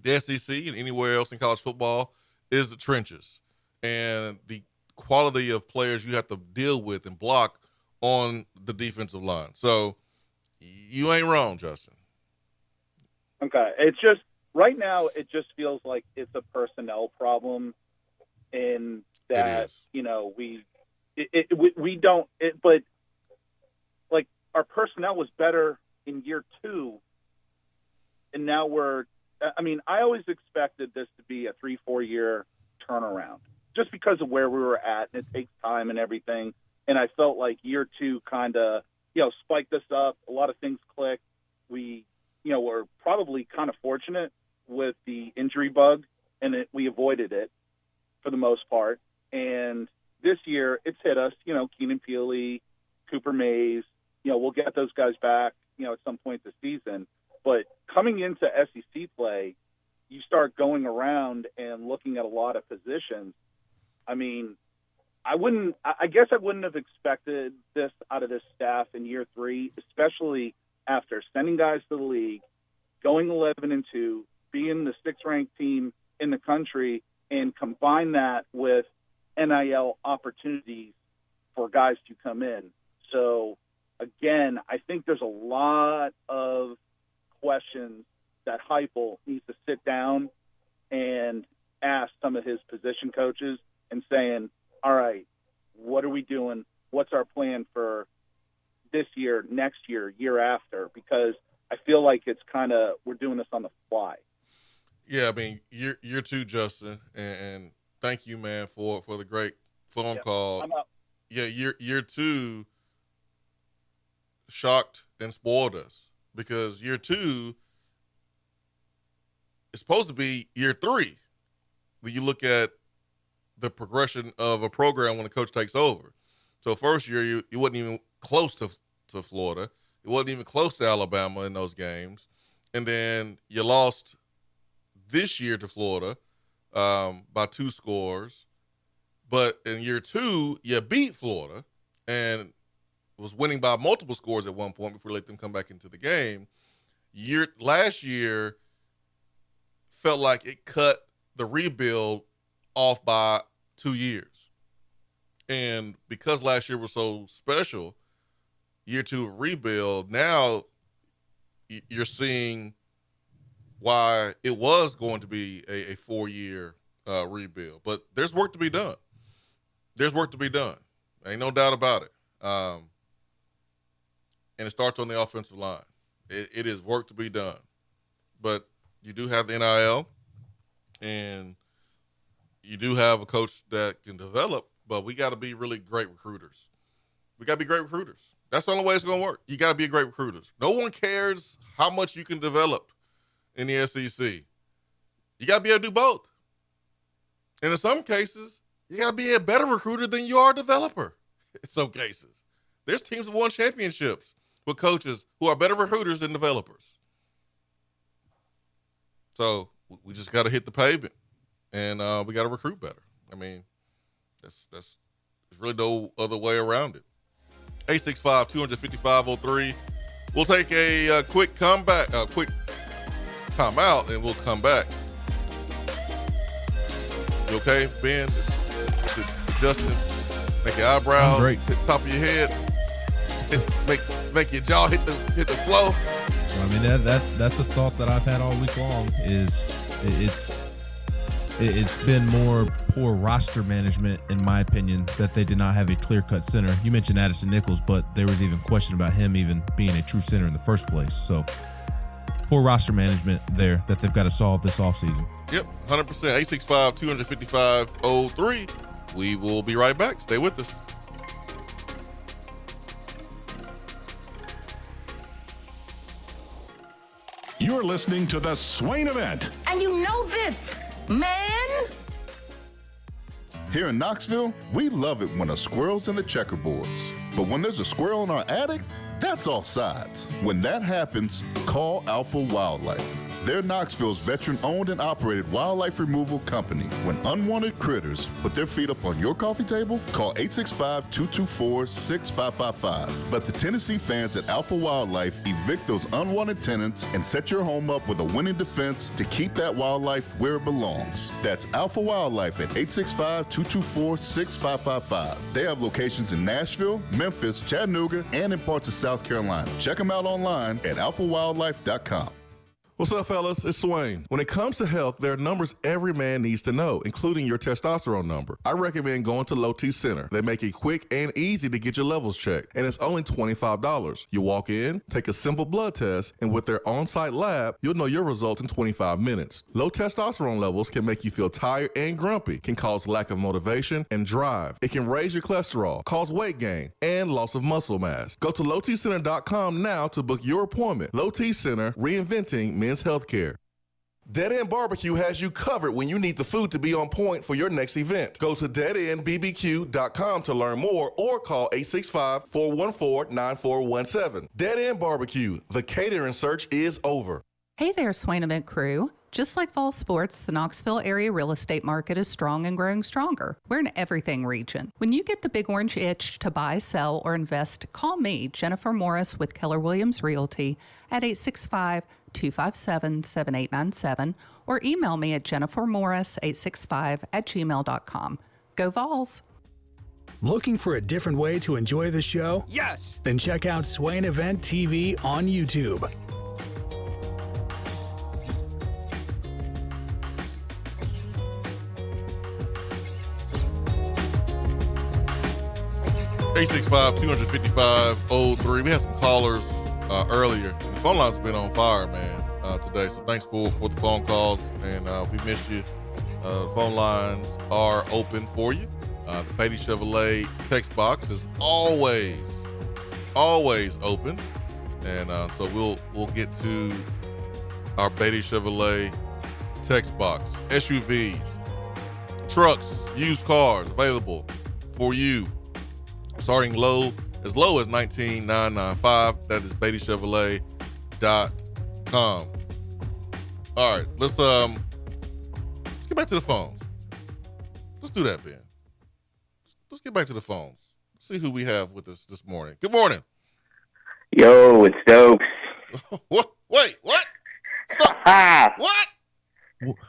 the SEC and anywhere else in college football is the trenches and the quality of players you have to deal with and block on the defensive line. So you ain't wrong, Justin. Okay. It's just right now it just feels like it's a personnel problem, in that, but our personnel was better in year 2, and now I always expected this to be a 3-4 year turnaround just because of where we were at, and it takes time and everything. And I felt like year 2 kind of, spiked us up. A lot of things clicked. We, were probably kind of fortunate with the injury bug, and we avoided it for the most part. And this year it's hit us, Keenan Peely, Cooper Mays, we'll get those guys back, at some point this season. But coming into SEC play, you start going around and looking at a lot of positions. I mean, I guess I wouldn't have expected this out of this staff in year 3, especially after sending guys to the league, going 11-2, being the 6th ranked team in the country, and combine that with NIL opportunities for guys to come in. So again, I think there's a lot of questions that Heupel needs to sit down and asked some of his position coaches and saying, all right, what are we doing? What's our plan for this year, next year, year after? Because I feel like it's kind of, we're doing this on the fly. Yeah, I mean, year two, Justin, and thank you, man, for the great phone call. Yeah, year two shocked and spoiled us, because year two is supposed to be year three. When you look at the progression of a program when a coach takes over. So first year, you wasn't even close to Florida. It wasn't even close to Alabama in those games. And then you lost this year to Florida by 2 scores. But in year two, you beat Florida and was winning by multiple scores at one point before you let them come back into the game. Last year felt like it cut the rebuild off by 2 years. And because last year was so special, year two of rebuild, now you're seeing why it was going to be a 4-year rebuild. But there's work to be done. There's work to be done. Ain't no doubt about it. And it starts on the offensive line. It is work to be done. But you do have the NIL, and you do have a coach that can develop, but we got to be really great recruiters. We got to be great recruiters. That's the only way it's going to work. You got to be a great recruiter. No one cares how much you can develop in the SEC. You got to be able to do both. And in some cases, you got to be a better recruiter than you are a developer. In some cases. There's teams that won championships with coaches who are better recruiters than developers. So we just got to hit the pavement, and we got to recruit better. I mean, there's really no other way around it. 865-255-03. We'll take a quick comeback, quick timeout, and we'll come back. You okay, Ben? Justin, make your eyebrows hit the top of your head, make your jaw hit the floor. I mean, that's a thought that I've had all week long. Is it's been more poor roster management, in my opinion, that they did not have a clear-cut center. You mentioned Addison Nichols, but there was even question about him even being a true center in the first place. So poor roster management there that they've got to solve this offseason. Yep, 100%. 865-255-03. We will be right back. Stay with us. You're listening to the Swain Event. And you know this, man. Here in Knoxville, we love it when a squirrel's in the checkerboards. But when there's a squirrel in our attic, that's all sides. When that happens, call Alpha Wildlife. They're Knoxville's veteran-owned and operated wildlife removal company. When unwanted critters put their feet up on your coffee table, call 865-224-6555. Let the Tennessee fans at Alpha Wildlife evict those unwanted tenants and set your home up with a winning defense to keep that wildlife where it belongs. That's Alpha Wildlife at 865-224-6555. They have locations in Nashville, Memphis, Chattanooga, and in parts of South Carolina. Check them out online at alphawildlife.com. What's up, fellas? It's Swain. When it comes to health, there are numbers every man needs to know, including your testosterone number. I recommend going to Low T Center. They make it quick and easy to get your levels checked, and it's only $25. You walk in, take a simple blood test, and with their on-site lab, you'll know your results in 25 minutes. Low testosterone levels can make you feel tired and grumpy, can cause lack of motivation and drive. It can raise your cholesterol, cause weight gain, and loss of muscle mass. Go to lowtcenter.com now to book your appointment. Low T Center, reinventing men's healthcare. Dead End Barbecue has you covered when you need the food to be on point for your next event. Go to deadendbbq.com to learn more or call 865-414-9417. Dead End Barbecue, the catering search is over. Hey there, Swain Event crew. Just like fall sports, the Knoxville area real estate market is strong and growing stronger. We're an everything region. When you get the big orange itch to buy, sell, or invest, call me, Jennifer Morris with Keller Williams Realty at 865-257-7897 or email me at jennifermorris865@gmail.com. Go Vols! Looking for a different way to enjoy the show? Yes. Then check out Swain Event TV on YouTube. 865-255-03. We had some callers earlier. The phone line's been on fire, man, today. So thanks for the phone calls. And if we missed you, the phone lines are open for you. The Beatty Chevrolet text box is always open. And so we'll get to our Beatty Chevrolet text box. SUVs, trucks, used cars available for you. Starting as low as $19,995. That is BeattyChevrolet.com. All right, let's get back to the phones. Let's do that, Ben. Let's get back to the phones. See who we have with us this morning. Good morning. Yo, it's Stokes. What? Wait, what? Stop. What?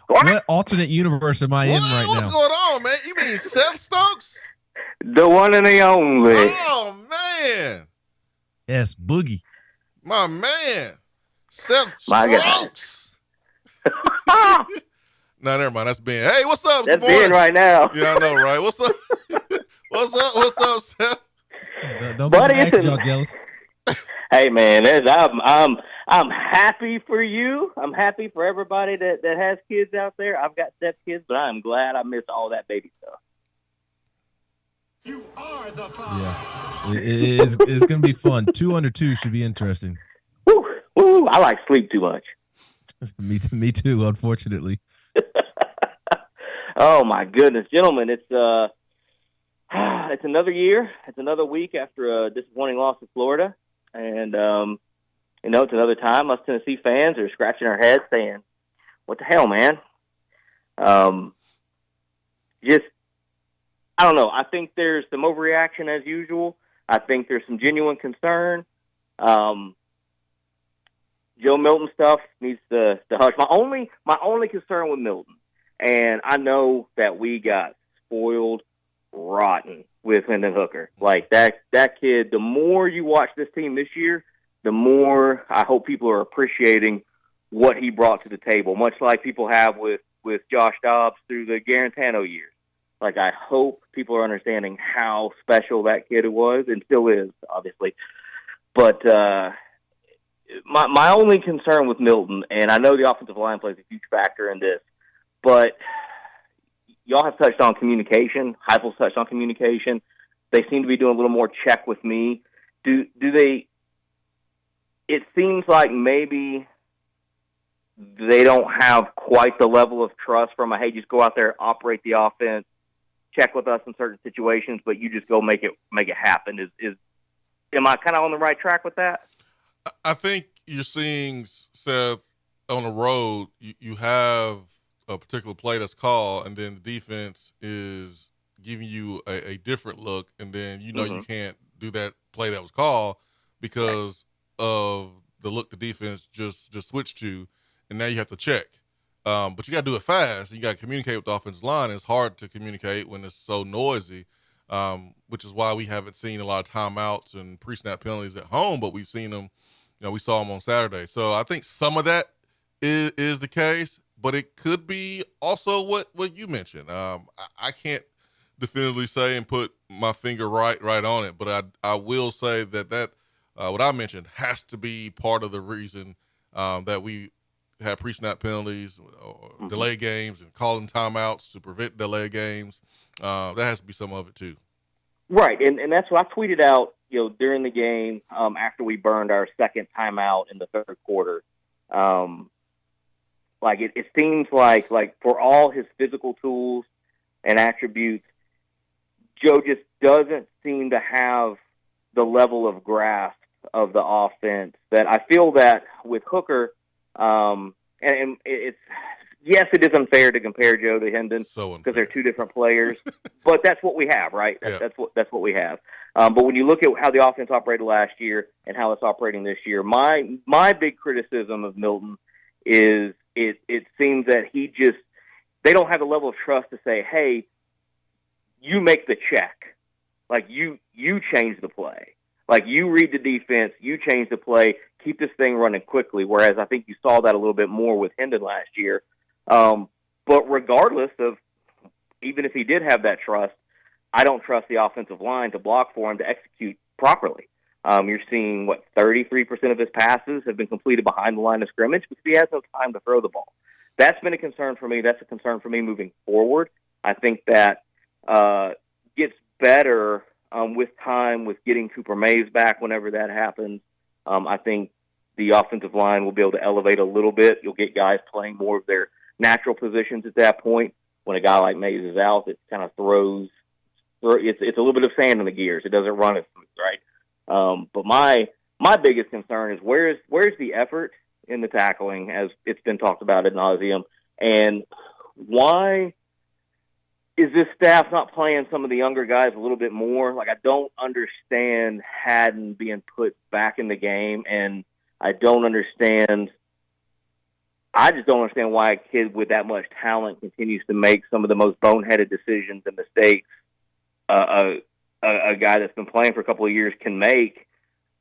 What alternate universe am I in right What's now? going on, man? You mean Seth Stokes? The one and the only. Oh, man. Yes, Boogie. My man. Seth My Stokes. No, never mind. That's Ben. Hey, what's up? That's Good morning. Ben right now. Yeah, I know, right? What's up? What's up, Seth? Don't Buddy, be y'all jealous. Hey man, I'm happy for you. I'm happy for everybody that has kids out there. I've got stepkids, but I'm glad I missed all that baby stuff. Yeah, it's gonna be fun. 2 under 2 should be interesting. Woo! I like sleep too much. Me too. Unfortunately. Oh my goodness, gentlemen, it's another year. It's another week after a disappointing loss to Florida, and it's another time us Tennessee fans are scratching our heads saying, "What the hell, man?" I don't know. I think there's some overreaction as usual. I think there's some genuine concern. Joe Milton stuff needs to hush. My only concern with Milton, and I know that we got spoiled rotten with Hendon Hooker. Like that kid, the more you watch this team this year, the more I hope people are appreciating what he brought to the table, much like people have with Josh Dobbs through the Garantano years. Like, I hope people are understanding how special that kid was and still is, obviously. But my only concern with Milton, and I know the offensive line plays a huge factor in this, but y'all have touched on communication. Heupel's touched on communication. They seem to be doing a little more check with me. Do they? It seems like maybe they don't have quite the level of trust from hey, just go out there, operate the offense, check with us in certain situations, but you just go make it happen. Am I kind of on the right track with that? I think you're seeing, Seth, on the road, you have a particular play that's called, and then the defense is giving you a different look, and then you can't do that play that was called because of the look the defense just switched to, and now you have to check. But you got to do it fast. You got to communicate with the offensive line. It's hard to communicate when it's so noisy, which is why we haven't seen a lot of timeouts and pre-snap penalties at home, but we've seen them. We saw them on Saturday. So I think some of that is the case, but it could be also what you mentioned. I can't definitively say and put my finger right on it, but I will say that what I mentioned has to be part of the reason that we have pre-snap penalties, or delay games, and calling timeouts to prevent delay games. That has to be some of it too. Right, and that's what I tweeted out, during the game after we burned our second timeout in the third quarter. It seems like for all his physical tools and attributes, Joe just doesn't seem to have the level of grasp of the offense that I feel that with Hooker. And it is unfair to compare Joe to Hendon because they're two different players, but that's what we have, right? That's what we have. But when you look at how the offense operated last year and how it's operating this year, my big criticism of Milton is it seems that they don't have the level of trust to say, hey, you make the check, like you change the play. Like, you read the defense, you change the play, keep this thing running quickly, whereas I think you saw that a little bit more with Hendon last year. But regardless of, even if he did have that trust, I don't trust the offensive line to block for him to execute properly. You're seeing, 33% of his passes have been completed behind the line of scrimmage because he has no time to throw the ball. That's been a concern for me. That's a concern for me moving forward. I think that gets better with time, with getting Cooper Mays back whenever that happens. I think the offensive line will be able to elevate a little bit. You'll get guys playing more of their natural positions at that point. When a guy like Mays is out, it kind of throws it's a little bit of sand in the gears. It doesn't run as smooth, right? But my biggest concern is where's the effort in the tackling, as it's been talked about ad nauseum, and why is this staff not playing some of the younger guys a little bit more? Like, I don't understand Haddon being put back in the game, and I just don't understand why a kid with that much talent continues to make some of the most boneheaded decisions and mistakes a guy that's been playing for a couple of years can make,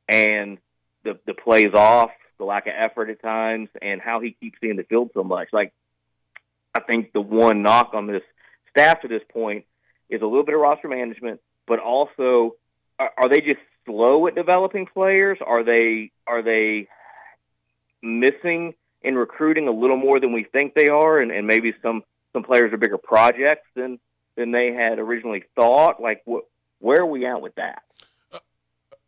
and the plays off, the lack of effort at times, and how he keeps seeing the field so much. Like, I think the one knock on this staff to this point is a little bit of roster management, but also are they just slow at developing players? Are they missing in recruiting a little more than we think they are, and maybe some players are bigger projects than they had originally thought? Like, where are we at with that?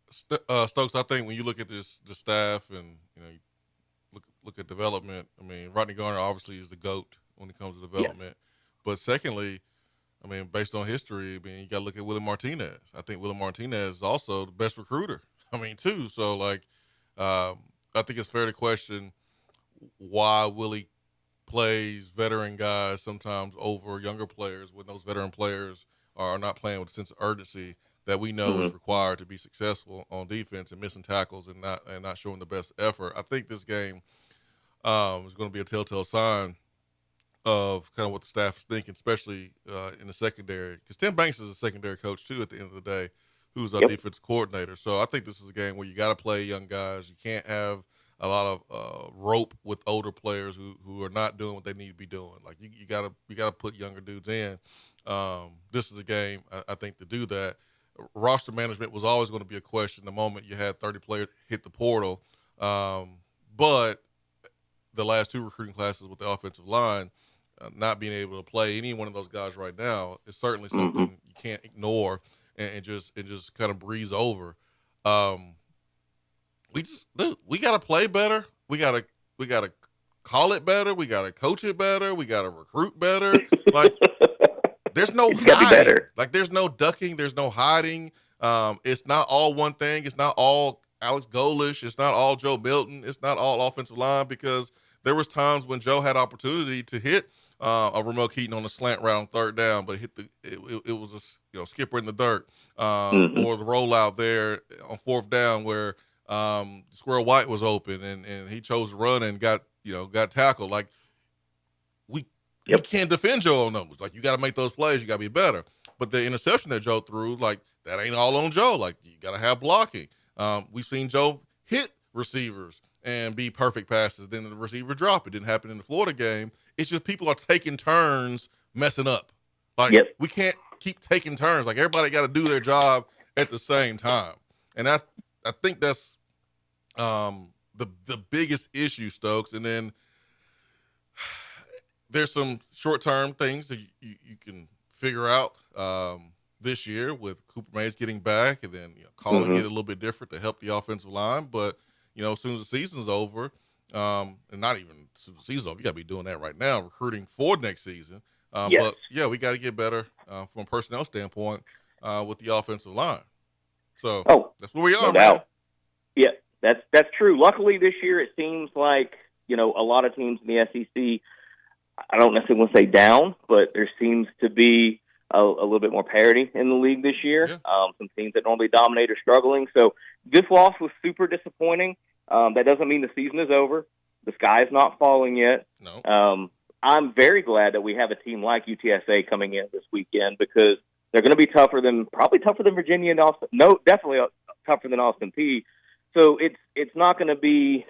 Stokes, I think when you look at the staff and you look at development, I mean, Rodney Garner obviously is the GOAT when it comes to development. Yeah. But secondly, I mean, based on history, I mean, you got to look at Willie Martinez. I think Willie Martinez is also the best recruiter. I mean, too. So, I think it's fair to question why Willie plays veteran guys sometimes over younger players when those veteran players are not playing with a sense of urgency that we know is required to be successful on defense, and missing tackles and not showing the best effort. I think this game is going to be a telltale sign of kind of what the staff is thinking, especially in the secondary, because Tim Banks is a secondary coach too at the end of the day, who's our defensive coordinator. So I think this is a game where you got to play young guys. You can't have a lot of rope with older players who are not doing what they need to be doing. Like, you got to put younger dudes in. This is a game, I think, to do that. Roster management was always going to be a question the moment you had 30 players hit the portal. But the last two recruiting classes with the offensive line, not being able to play any one of those guys right now is certainly something you can't ignore and just kind of breeze over. We got to play better. We got to call it better. We got to coach it better. We got to recruit better. Like, there's no hiding. Like, there's no ducking. There's no hiding. It's not all one thing. It's not all Alex Golish. It's not all Joe Milton. It's not all offensive line, because there was times when Joe had opportunity to hit a Ramel Keaton on a slant route on third down, but it was a skipper in the dirt, or the rollout there on fourth down where Squirrel White was open and he chose to run and got tackled. Like, we can't defend Joe on those. Like, you got to make those plays. You got to be better. But the interception that Joe threw, like, that ain't all on Joe. Like, you got to have blocking. We've seen Joe hit receivers and be perfect passes. Then the receiver drop. It didn't happen in the Florida game. It's just people are taking turns messing up. Like, we can't keep taking turns. Like, everybody got to do their job at the same time. And I think that's the biggest issue, Stokes. And then there's some short-term things that you can figure out this year with Cooper Mays getting back, and then calling it a little bit different to help the offensive line. But as soon as the season's over, and not even as soon as the season's over, you got to be doing that right now, recruiting for next season. But yeah, we got to get better from a personnel standpoint with the offensive line. So that's where we are, man. Yeah, that's true. Luckily this year, it seems like a lot of teams in the SEC, I don't necessarily want to say down, but there seems to be a little bit more parity in the league this year. Some teams that normally dominate are struggling. So this loss was super disappointing. That doesn't mean the season is over. The sky is not falling yet. No. I'm very glad that we have a team like UTSA coming in this weekend, because they're going to be probably tougher than Virginia and Austin. No, definitely tougher than Austin Peay. So it's not going to be,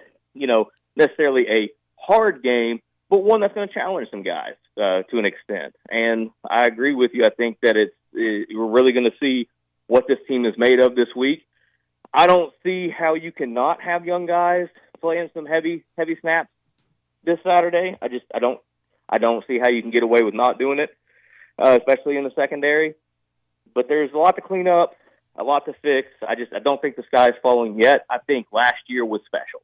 necessarily a hard game, but one that's going to challenge some guys to an extent. And I agree with you. I think that we're really going to see what this team is made of this week. I don't see how you cannot have young guys playing some heavy snaps this Saturday. I don't see how you can get away with not doing it, especially in the secondary. But there's a lot to clean up, a lot to fix. I don't think the sky's falling yet. I think last year was special.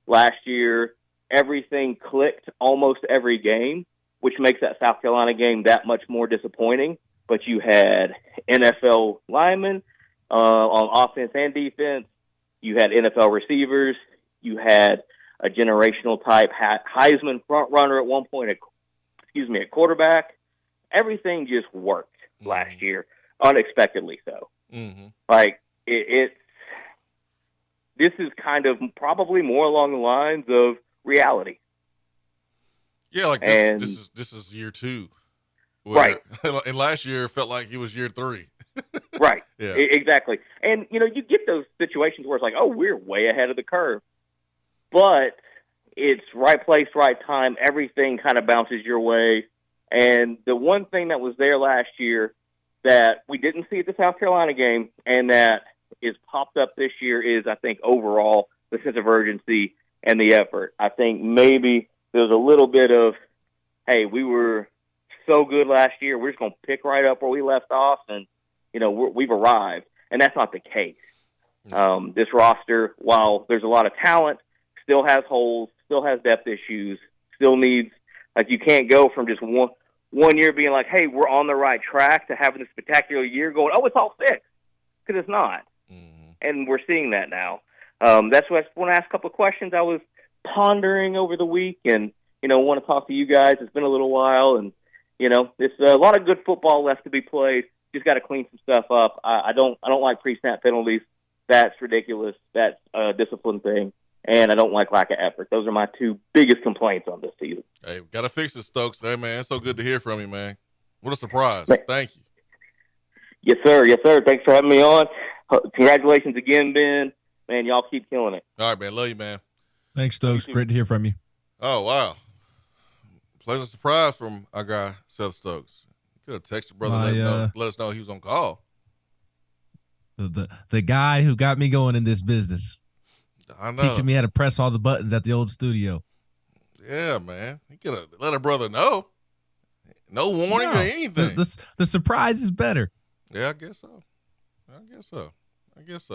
Last year, everything clicked almost every game, which makes that South Carolina game that much more disappointing. But you had NFL linemen on offense and defense. You had NFL receivers. You had a generational type Heisman front runner at one point, at quarterback. Everything just worked last year, unexpectedly so. Mm-hmm. Like, this is kind of probably more along the lines of reality. Yeah, like this is year 2. Right. And last year felt like it was year 3. Right. Yeah. Exactly. And, you get those situations where it's like, oh, we're way ahead of the curve. But it's right place, right time. Everything kind of bounces your way. And the one thing that was there last year that we didn't see at the South Carolina game and that is popped up this year is, I think, overall, the sense of urgency and the effort. I think maybe there was a little bit of, hey, we were so good last year, we're just going to pick right up where we left off, and, we've arrived. And that's not the case. This roster, while there's a lot of talent, still has holes, still has depth issues, still needs, like, you can't go from just one year being like, hey, we're on the right track, to having a spectacular year going, oh, it's all fixed, because it's not. Mm-hmm. And we're seeing that now. That's why I want to ask a couple of questions I was pondering over the week, and, want to talk to you guys. It's been a little while, and, there's a lot of good football left to be played. Just got to clean some stuff up. I don't like pre-snap penalties. That's ridiculous. That's a discipline thing. And I don't like lack of effort. Those are my 2 biggest complaints on this season. Hey, got to fix it, Stokes. Hey, man, it's so good to hear from you, man. What a surprise. Thank you. Yes, sir. Yes, sir. Thanks for having me on. Congratulations again, Ben. Man, y'all keep killing it. All right, man. Love you, man. Thanks, Stokes. Great to hear from you. Oh, wow. Pleasant surprise from our guy, Seth Stokes. Could have texted brother, let us know he was on call. The guy who got me going in this business. I know. Teaching me how to press all the buttons at the old studio. Yeah, man. He could have let a brother know. No warning or anything. The surprise is better. Yeah, I guess so. All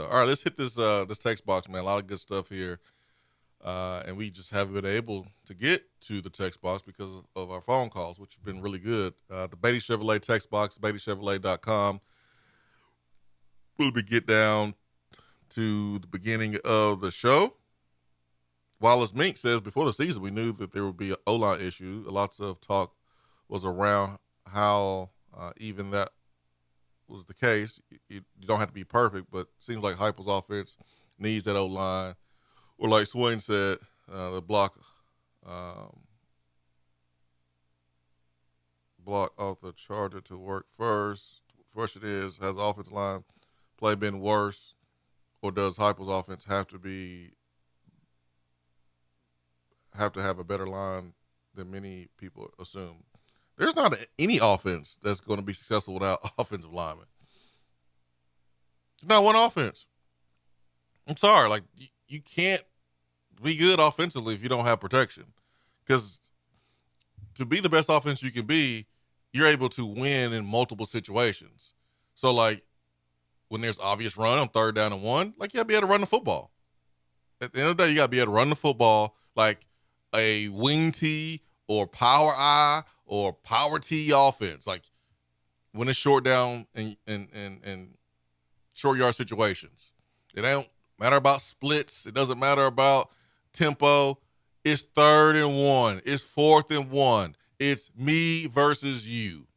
right, let's hit this text box, man. A lot of good stuff here. And we just haven't been able to get to the text box because of our phone calls, which have been really good. The Beatty Chevrolet text box, BeattyChevrolet.com. We'll get down to the beginning of the show. Wallace Mink says, before the season, we knew that there would be an O-line issue. Lots of talk was around how even that was the case. You don't have to be perfect, but it seems like Heupel's offense needs that O-line. Or like Swain said, the block off the Charger to work first. Question is, has the offensive line play been worse, or does Heupel's offense have to have a better line than many people assume? There's not any offense that's going to be successful without offensive linemen. There's not one offense. I'm sorry, like you can't be good offensively if you don't have protection. Because to be the best offense you can be, you're able to win in multiple situations. So, like, when there's obvious run on 3rd down and 1, like, you got to be able to run the football. At the end of the day, you got to be able to run the football like a wing T or power I or power T offense. Like, when it's short down and short yard situations. It don't matter about splits. It doesn't matter about tempo. It's 3rd and 1. It's 4th and 1. It's me versus you.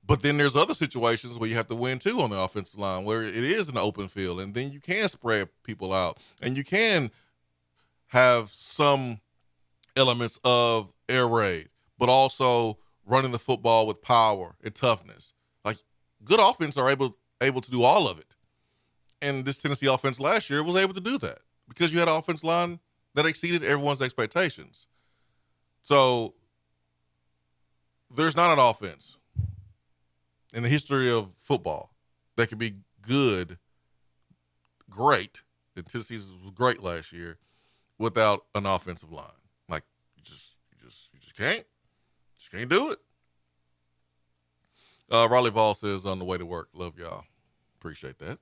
But then there's other situations where you have to win too on the offensive line, where it is an open field, and then you can spread people out, and you can have some elements of air raid, but also running the football with power and toughness. Like, good offense are able to do all of it. And this Tennessee offense last year was able to do that because you had an offensive line that exceeded everyone's expectations. So there's not an offense in the history of football that could be good, great. And Tennessee's was great last year without an offensive line. Like you just can't do it. Raleigh Ball says on the way to work, love y'all, appreciate that.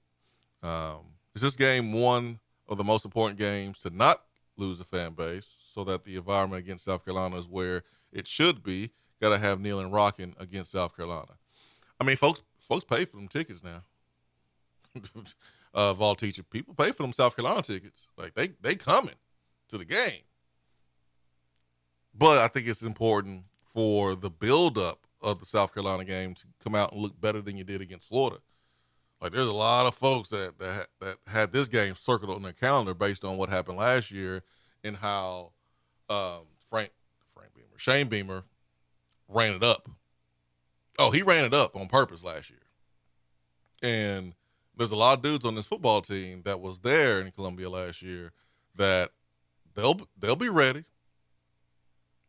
Is this game one of the most important games to not lose a fan base, so that the environment against South Carolina is where it should be? Got to have kneeling rocking against South Carolina. I mean, folks pay for them tickets now. Vol teacher, people pay for them South Carolina tickets. Like they coming to the game. But I think it's important for the buildup of the South Carolina game to come out and look better than you did against Florida. Like there's a lot of folks that had this game circled on their calendar based on what happened last year and how Shane Beamer ran it up. Oh, he ran it up on purpose last year. And there's a lot of dudes on this football team that was there in Columbia last year that they'll be ready.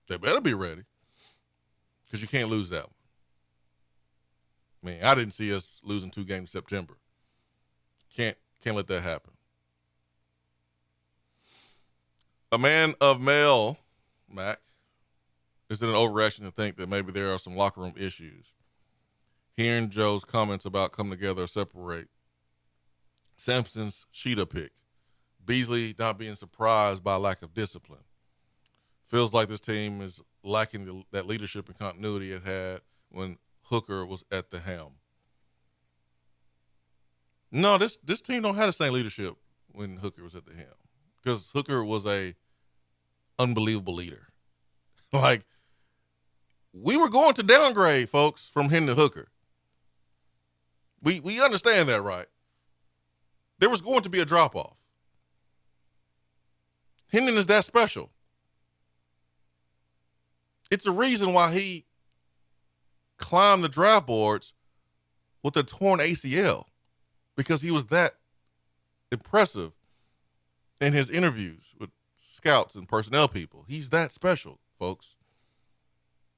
They better be ready because you can't lose that one. I mean, I didn't see us losing 2 games in September. Can't let that happen. A man of male, Mac, is it an overreaction to think that maybe there are some locker room issues? Hearing Joe's comments about come together or separate, Sampson's Sheeta pick, Beasley not being surprised by lack of discipline. Feels like this team is lacking that leadership and continuity it had when Hooker was at the helm. No, this team don't have the same leadership when Hooker was at the helm because Hooker was a unbelievable leader. Like, we were going to downgrade, folks, from him to Hooker. We understand that, right? There was going to be a drop-off. Hendon is that special. It's a reason why he climbed the draft boards with a torn ACL, because he was that impressive in his interviews with scouts and personnel people. He's that special, folks.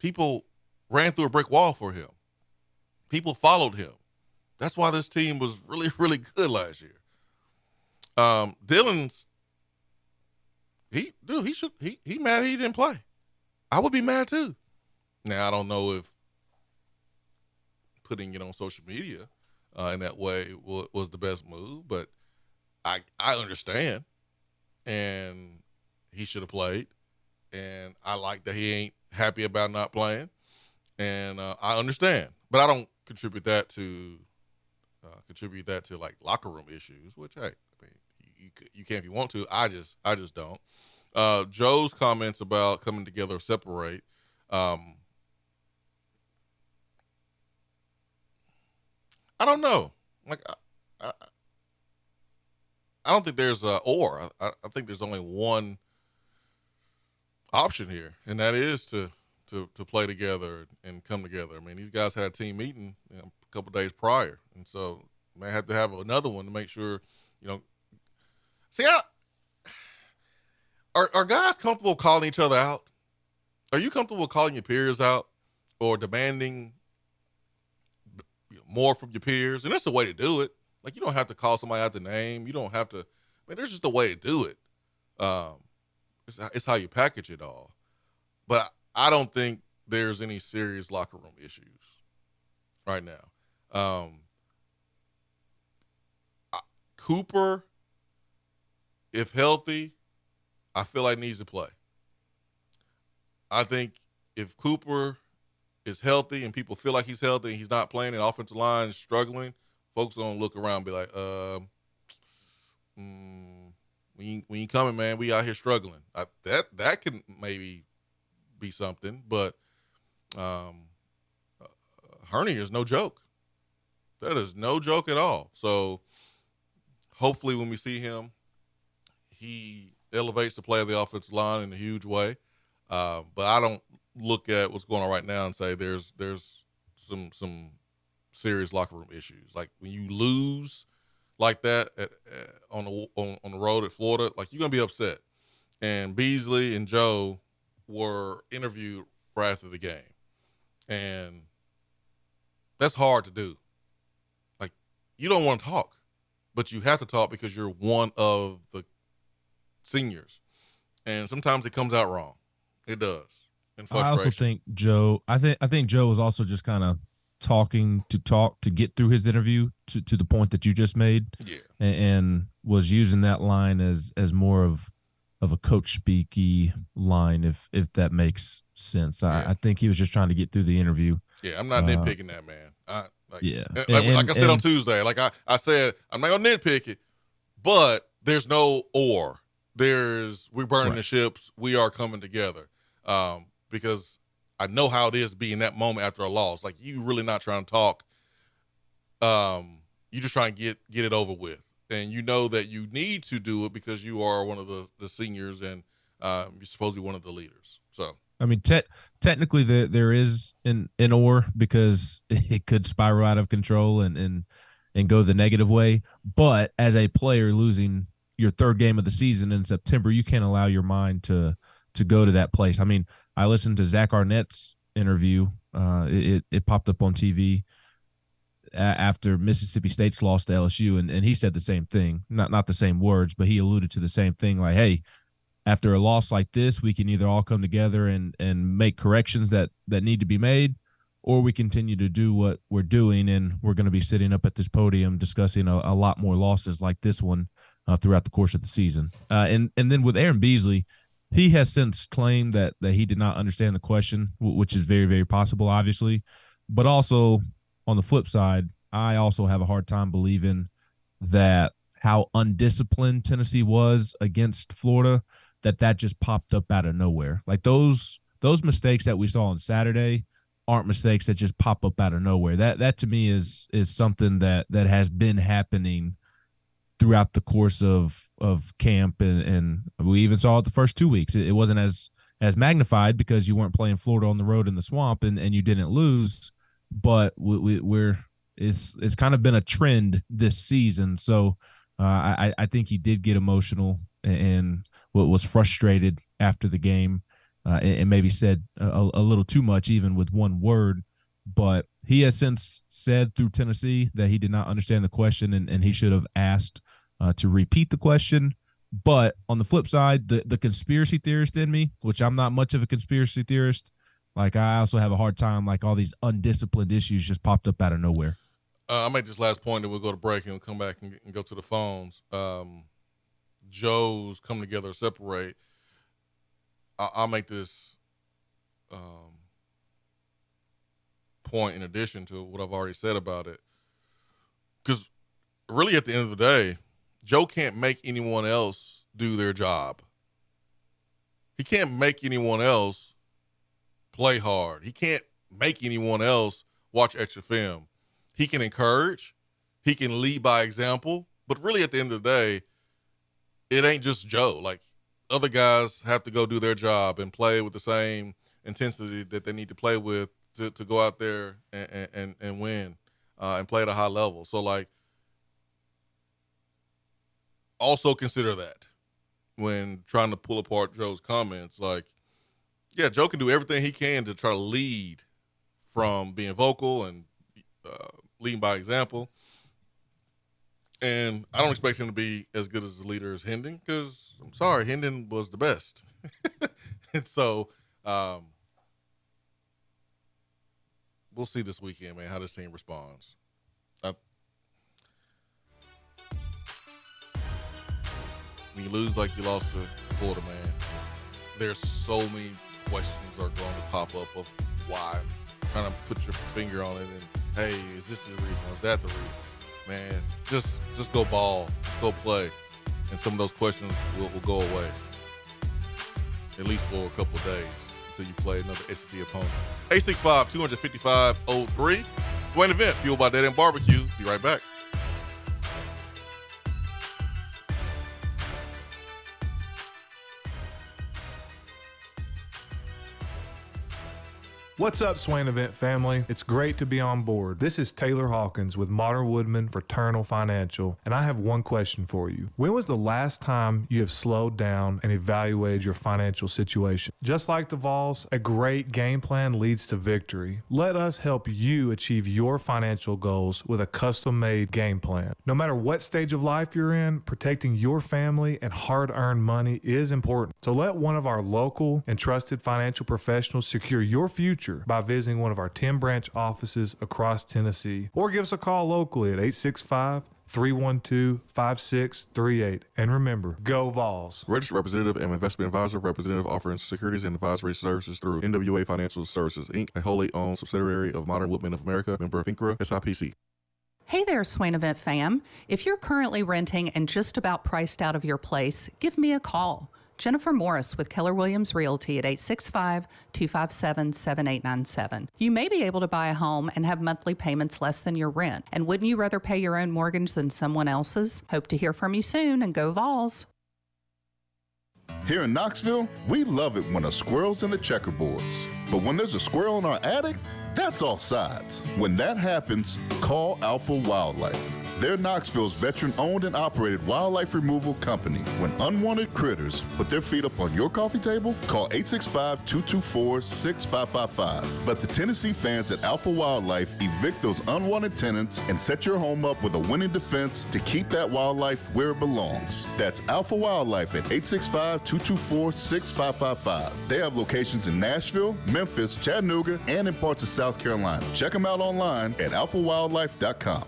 People ran through a brick wall for him. People followed him. That's why this team was really, really good last year. Dylan's, he mad he didn't play. I would be mad too. Now, I don't know if putting it on social media in that way was the best move, but I understand. And he should have played. And I like that he ain't happy about not playing. And I understand. But I don't contribute that to like locker room issues, which, hey, I mean, you can if you want to. I just don't. Joe's comments about coming together or separate. I don't know. Like, I don't think there's a or. I think there's only one option here, and that is to play together and come together. I mean, these guys had a team meeting a couple days prior, and so may have to have another one to make sure, See, are guys comfortable calling each other out? Are you comfortable calling your peers out or demanding more from your peers? And that's the way to do it. Like, you don't have to call somebody out the name. You don't have to. I mean, there's just a way to do it. It's how you package it all. But I don't think there's any serious locker room issues right now. Cooper, if healthy, I feel like needs to play. I think if Cooper is healthy and people feel like he's healthy and he's not playing and the offensive line is struggling, folks are going to look around and be like, we ain't coming, man. We out here struggling. That can maybe be something, but hernia is no joke. That is no joke at all. So hopefully when we see him, he elevates the play of the offensive line in a huge way. But I don't look at what's going on right now and say there's some serious locker room issues. Like, when you lose like that on the road at Florida, like, you're gonna be upset. And Beasley and Joe were interviewed right after the game. And that's hard to do. Like, you don't want to talk, but you have to talk because you're one of the seniors. And sometimes it comes out wrong. It does. In frustration. I also think Joe. I think Joe was also just kind of talking to get through his interview to the point that you just made. Yeah. And was using that line as more of a coach speaky line, if that makes sense. I think he was just trying to get through the interview. Yeah, I'm not nitpicking that, man. Like I said on Tuesday, like I said, I'm not gonna nitpick it, but there's no or. We're burning the ships. We are coming together. Because I know how it is to be in that moment after a loss. Like, you really not trying to talk. You just trying to get it over with. And you know that you need to do it because you are one of the seniors and you're supposed to be one of the leaders. So, I mean, technically there is an or, because it could spiral out of control and go the negative way. But as a player losing your third game of the season in September, you can't allow your mind to go to that place. I mean, I listened to Zach Arnett's interview. It popped up on TV after Mississippi State's lost to LSU, and he said the same thing. Not the same words, but he alluded to the same thing. Like, hey, after a loss like this, we can either all come together and make corrections that need to be made, or we continue to do what we're doing, and we're going to be sitting up at this podium discussing a lot more losses like this one throughout the course of the season. And then with Aaron Beasley, he has since claimed that he did not understand the question, which is very, very possible, obviously. But also, on the flip side, I also have a hard time believing that how undisciplined Tennessee was against Florida, that just popped up out of nowhere. Like, those mistakes that we saw on Saturday aren't mistakes that just pop up out of nowhere. That to me is something that has been happening throughout the course of camp, and we even saw it the first 2 weeks. It wasn't as magnified because you weren't playing Florida on the road in the swamp and you didn't lose, but it's kind of been a trend this season. So I think he did get emotional and was frustrated after the game, and maybe said a little too much, even with one word. But he has since said through Tennessee that he did not understand the question, and he should have asked to repeat the question. But on the flip side, the conspiracy theorist in me, which I'm not much of a conspiracy theorist, like, I also have a hard time, like, all these undisciplined issues just popped up out of nowhere. I'll make this last point, and we'll go to break and we'll come back and go to the phones. Joe's come together, separate. I'll make this point in addition to what I've already said about it. Because really, at the end of the day, Joe can't make anyone else do their job. He can't make anyone else play hard. He can't make anyone else watch extra film. He can encourage. He can lead by example. But really, at the end of the day, it ain't just Joe. Like, other guys have to go do their job and play with the same intensity that they need to play with to go out there and win and play at a high level. So, like, also consider that when trying to pull apart Joe's comments. Like, yeah, Joe can do everything he can to try to lead from being vocal and leading by example. And I don't expect him to be as good as a leader as Hendon, because I'm sorry, Hendon was the best. And so we'll see this weekend, man, how this team responds. When you lose like you lost to Florida, man, there's so many questions are going to pop up of why. Trying to put your finger on it and, hey, is this the reason? Is that the reason? Man, just go ball, just go play, and some of those questions will go away, at least for a couple of days until you play another SEC opponent. 865-255-03. Swain Event, fueled by Dead End Barbecue. Be right back. What's up, Swain Event family? It's great to be on board. This is Taylor Hawkins with Modern Woodman Fraternal Financial, and I have one question for you. When was the last time you have slowed down and evaluated your financial situation? Just like the Vols, a great game plan leads to victory. Let us help you achieve your financial goals with a custom-made game plan. No matter what stage of life you're in, protecting your family and hard-earned money is important. So let one of our local and trusted financial professionals secure your future by visiting one of our 10 branch offices across Tennessee, or give us a call locally at 865-312-5638. And remember, go Vols. Registered representative and investment advisor. Representative offering securities and advisory services through NWA Financial Services, Inc., a wholly owned subsidiary of Modern Woodmen of America, member of FINCRA, SIPC. Hey there, Swain Event fam. If you're currently renting and just about priced out of your place, give me a call. Jennifer Morris with Keller Williams Realty at 865-257-7897. You may be able to buy a home and have monthly payments less than your rent. And wouldn't you rather pay your own mortgage than someone else's? Hope to hear from you soon, and go Vols. Here in Knoxville, we love it when a squirrel's in the checkerboards. But when there's a squirrel in our attic, that's all sides. When that happens, call Alpha Wildlife. They're Knoxville's veteran-owned and operated wildlife removal company. When unwanted critters put their feet up on your coffee table, call 865-224-6555. Let the Tennessee fans at Alpha Wildlife evict those unwanted tenants and set your home up with a winning defense to keep that wildlife where it belongs. That's Alpha Wildlife at 865-224-6555. They have locations in Nashville, Memphis, Chattanooga, and in parts of South Carolina. Check them out online at alphawildlife.com.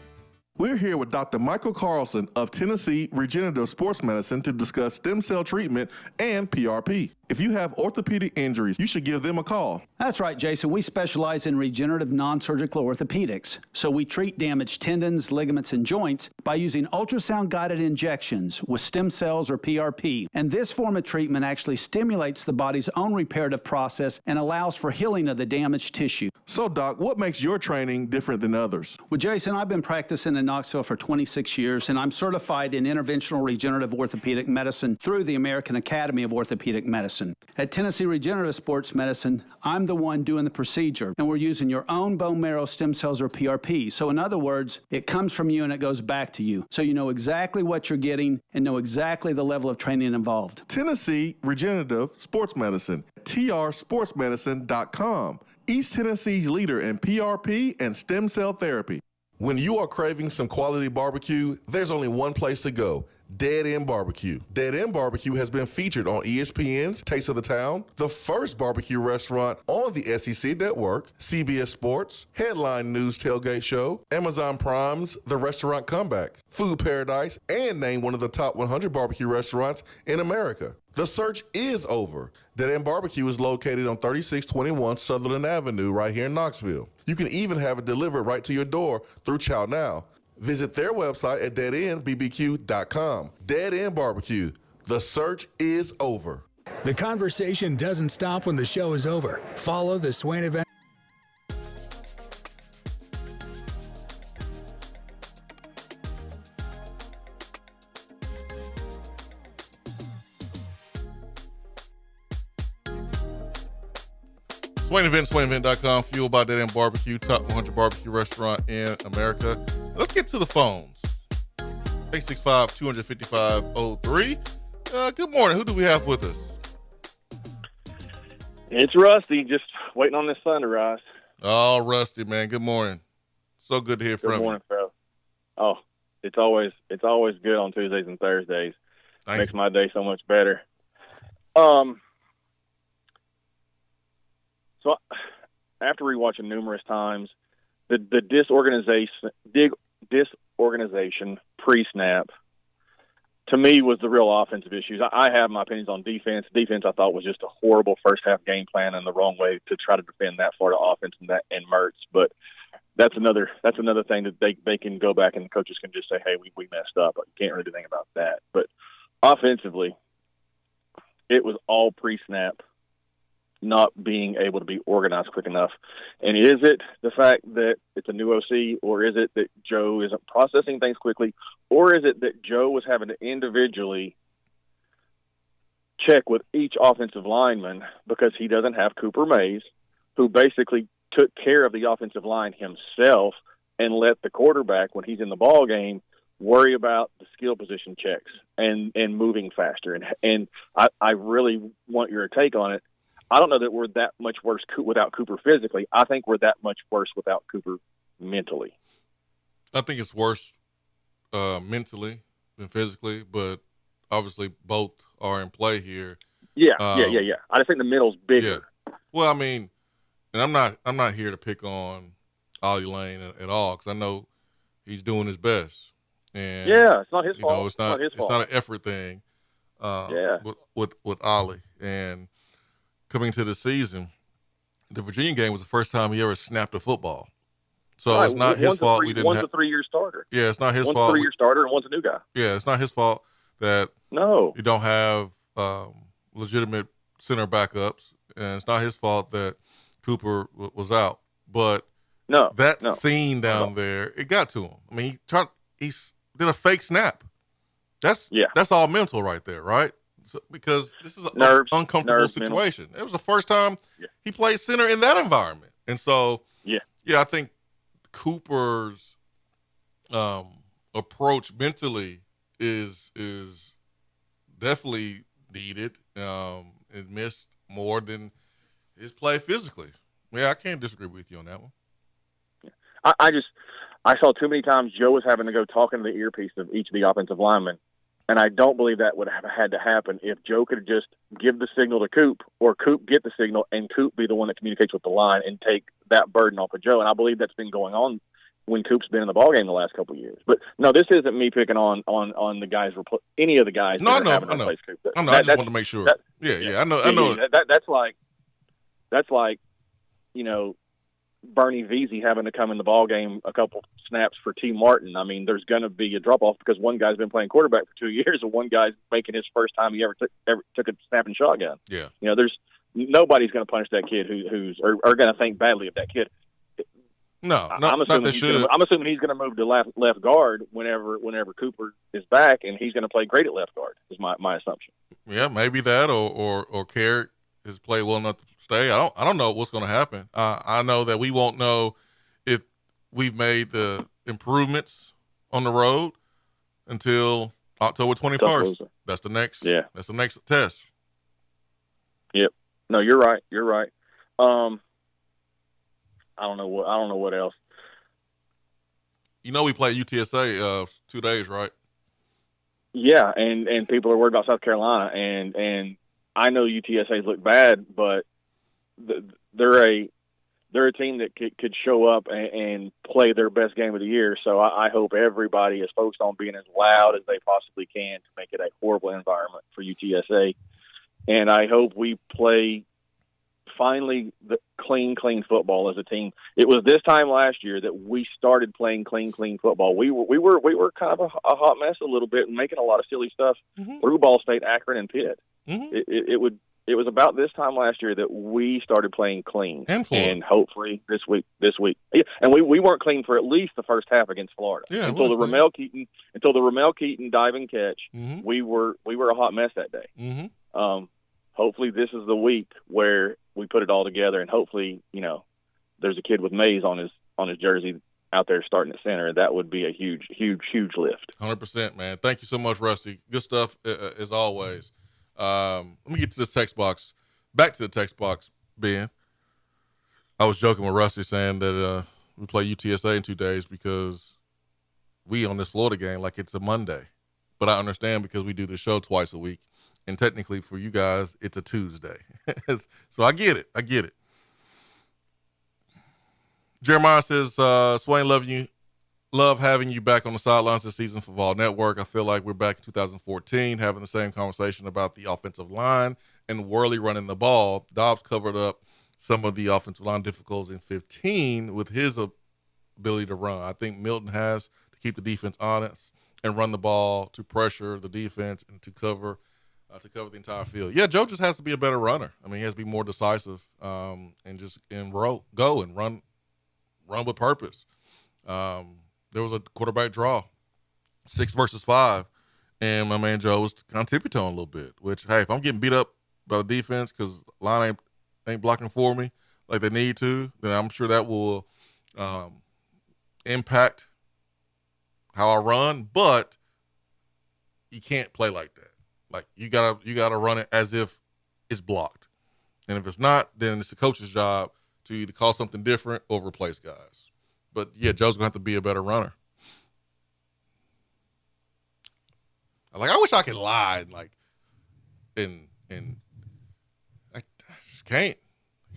We're here with Dr. Michael Carlson of Tennessee Regenerative Sports Medicine to discuss stem cell treatment and PRP. If you have orthopedic injuries, you should give them a call. That's right, Jason. We specialize in regenerative non-surgical orthopedics. So we treat damaged tendons, ligaments, and joints by using ultrasound-guided injections with stem cells or PRP. And this form of treatment actually stimulates the body's own reparative process and allows for healing of the damaged tissue. So, Doc, what makes your training different than others? Well, Jason, I've been practicing in Knoxville for 26 years, and I'm certified in interventional regenerative orthopedic medicine through the American Academy of Orthopedic Medicine. At Tennessee Regenerative Sports Medicine, I'm the one doing the procedure, and we're using your own bone marrow stem cells or PRP. So in other words, it comes from you and it goes back to you. So you know exactly what you're getting and know exactly the level of training involved. Tennessee Regenerative Sports Medicine, trsportsmedicine.com. East Tennessee's leader in PRP and stem cell therapy. When you are craving some quality barbecue, there's only one place to go. Dead End Barbecue. Dead End Barbecue has been featured on ESPN's Taste of the Town, the first barbecue restaurant on the SEC Network, CBS Sports, Headline News Tailgate Show, Amazon Prime's The Restaurant Comeback, Food Paradise, and named one of the top 100 barbecue restaurants in America. The search is over. Dead End Barbecue is located on 3621 Sutherland Avenue right here in Knoxville. You can even have it delivered right to your door through Chow Now. Visit their website at deadendbbq.com. Dead End Barbecue. The search is over. The conversation doesn't stop when the show is over. Follow the Swain Event. Swain Event, SwainEvent.com, fueled by Dead End Barbecue, top 100 barbecue restaurant in America. Let's get to the phones. 865-255-03. Good morning. Who do we have with us? It's Rusty, just waiting on this sun to rise. Oh, Rusty, man. Good morning. So good to hear from you. Good morning, bro. Oh, it's always good on Tuesdays and Thursdays. Makes my day so much better. So after rewatching numerous times, the disorganization pre-snap, to me, was the real offensive issues. I have my opinions on defense. Defense, I thought, was just a horrible first half game plan and the wrong way to try to defend that Florida offense and Mertz. But that's another thing that they can go back and the coaches can just say, hey, we messed up. You can't really do anything about that. But offensively, it was all pre-snap, not being able to be organized quick enough. And is it the fact that it's a new OC, or is it that Joe isn't processing things quickly, or is it that Joe was having to individually check with each offensive lineman because he doesn't have Cooper Mays, who basically took care of the offensive line himself and let the quarterback, when he's in the ball game, worry about the skill position checks and moving faster. And I really want your take on it. I don't know that we're that much worse without Cooper physically. I think we're that much worse without Cooper mentally. I think it's worse mentally than physically, but obviously both are in play here. Yeah. I just think the middle's bigger. Yeah. Well, I mean, and I'm not here to pick on Ollie Lane at all, because I know he's doing his best. And yeah, it's not his fault. It's not his fault. It's not an effort thing. With Ollie, and coming to the season, the Virginia game was the first time he ever snapped a football. So it's not his fault we didn't have. One's a 3-year starter. Yeah, it's not his fault. One's a 3-year starter and one's a new guy. Yeah, it's not his fault that you don't have legitimate center backups, and it's not his fault that Cooper was out. But scene down there, it got to him. I mean, he did a fake snap. That's all mental right there, right? So, because this is an uncomfortable situation. Mental. It was the first time he played center in that environment. And so, I think Cooper's approach mentally is definitely needed. It missed more than his play physically. Yeah, I can't disagree with you on that one. I saw too many times Joe was having to go talk into the earpiece of each of the offensive linemen, and I don't believe that would have had to happen if Joe could just give the signal to Coop, or Coop get the signal and Coop be the one that communicates with the line and take that burden off of Joe. And I believe that's been going on when Coop's been in the ballgame the last couple of years. But no, this isn't me picking on the guys, any of the guys. No, I know. I just wanted to make sure. I know. That's like, Bernie Veazey having to come in the ball game a couple snaps for T. Martin. I mean, there's going to be a drop off because one guy's been playing quarterback for 2 years, and one guy's making his first time he ever took a snap and shotgun. Yeah, there's nobody's going to punish that kid who's going to think badly of that kid. I'm assuming he's going to move to left guard whenever Cooper is back, and he's going to play great at left guard. Is my assumption. Yeah, maybe that or Carrick has played well enough to stay. I don't know what's going to happen. I know that we won't know if we've made the improvements on the road until October 21st. That's the next. Yeah. That's the next test. Yep. No, you're right. You're right. I don't know what else. We play UTSA 2 days, right? Yeah, and people are worried about South Carolina, and I know UTSA's look bad, but they're a team that could show up and play their best game of the year. So I hope everybody is focused on being as loud as they possibly can to make it a horrible environment for UTSA. And I hope we play finally the clean football as a team. It was this time last year that we started playing clean football. We were kind of a hot mess a little bit and making a lot of silly stuff through Ball State, Akron, and Pitt. Mm-hmm. It was about this time last year that we started playing clean, and hopefully this week. Yeah, and we weren't clean for at least the first half against Florida until the Ramel Keaton dive and catch. Mm-hmm. We were a hot mess that day. Mm-hmm. Hopefully this is the week where we put it all together, and hopefully there's a kid with Mays on his jersey out there starting at center. That would be a huge lift. 100%, man. Thank you so much, Rusty. Good stuff as always. Let me get to this text box. Back to the text box, Ben. I was joking with Rusty saying that we play UTSA in 2 days because we on this Florida game like it's a Monday. But I understand because we do the show twice a week. And technically for you guys, it's a Tuesday. So I get it. Jeremiah says, Swain, love having you back on the sidelines this season for Vol Network. I feel like we're back in 2014 having the same conversation about the offensive line and Worley running the ball. Dobbs covered up some of the offensive line difficulties in 15 with his ability to run. I think Milton has to keep the defense honest and run the ball to pressure the defense and to cover the entire field. Yeah, Joe just has to be a better runner. I mean, he has to be more decisive and just go and run with purpose. There was a quarterback draw, 6 versus 5, and my man Joe was kind of tippy-toeing a little bit, which, hey, if I'm getting beat up by the defense because line ain't blocking for me, like they need to, then I'm sure that will impact how I run. But you can't play like that. Like you gotta run it as if it's blocked, and if it's not, then it's the coach's job to either call something different or replace guys. But yeah, Joe's gonna have to be a better runner. Like I wish I could lie and I just can't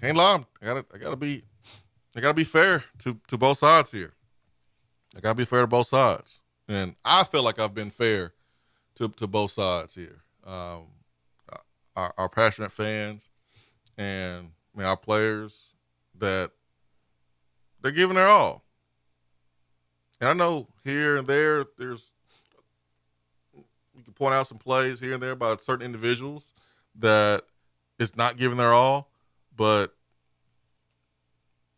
lie. I gotta be fair to both sides here. I gotta be fair to both sides, and I feel like I've been fair to both sides here. Our passionate fans and our players that they're giving their all. And I know here and there, you can point out some plays here and there by certain individuals that it's not giving their all, but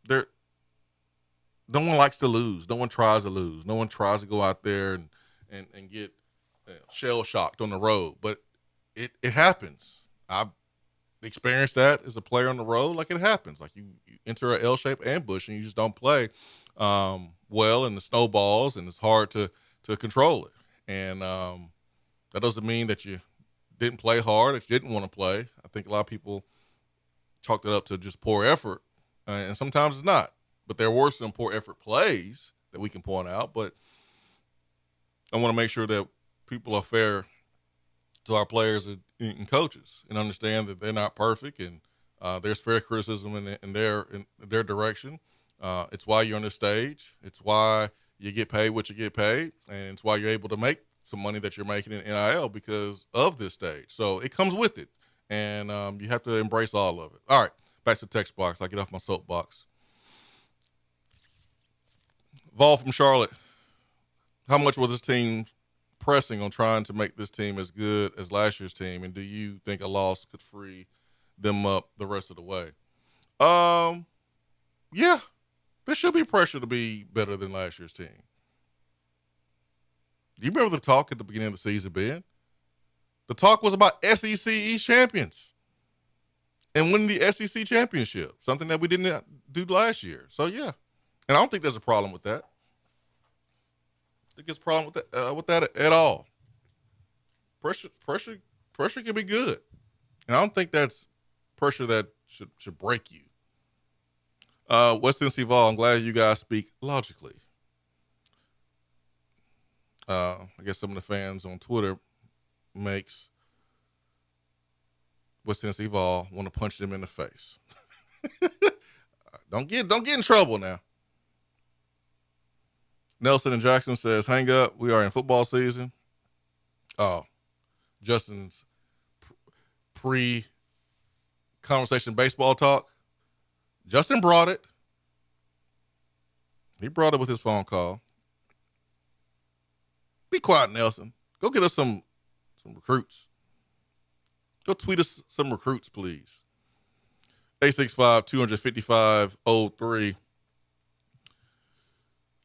no one likes to lose. No one tries to lose. No one tries to go out there and get shell shocked on the road. But it happens. I've experienced that as a player on the road. Like it happens. Like you enter an L-shaped ambush and you just don't play well, and the snowballs, and it's hard to control it. And that doesn't mean that you didn't play hard, that you didn't want to play. I think a lot of people chalked it up to just poor effort, and sometimes it's not. But there were some poor effort plays that we can point out. But I want to make sure that people are fair to our players and coaches and understand that they're not perfect, and there's fair criticism in their direction. It's why you're on this stage. It's why you get paid what you get paid, and it's why you're able to make some money that you're making in NIL because of this stage. So it comes with it, and you have to embrace all of it. All right, back to the text box. I get off my soapbox. Vol from Charlotte, how much was this team pressing on trying to make this team as good as last year's team, and do you think a loss could free them up the rest of the way? Yeah, there should be pressure to be better than last year's team. Do you remember the talk at the beginning of the season, Ben? The talk was about SEC East champions and winning the SEC championship, something that we didn't do last year. So, yeah. And I don't think there's a problem with that. I think there's a problem with that at all. Pressure can be good. And I don't think that's pressure that should break you. West Tennessee Vol, I'm glad you guys speak logically. I guess some of the fans on Twitter makes West Tennessee Vol want to punch them in the face. Don't get in trouble now. Nelson and Jackson says, hang up. We are in football season. Oh, Justin's pre-conversation baseball talk. Justin brought it. He brought it with his phone call. Be quiet, Nelson. Go get us some recruits. Go tweet us some recruits, please. 865-255-03.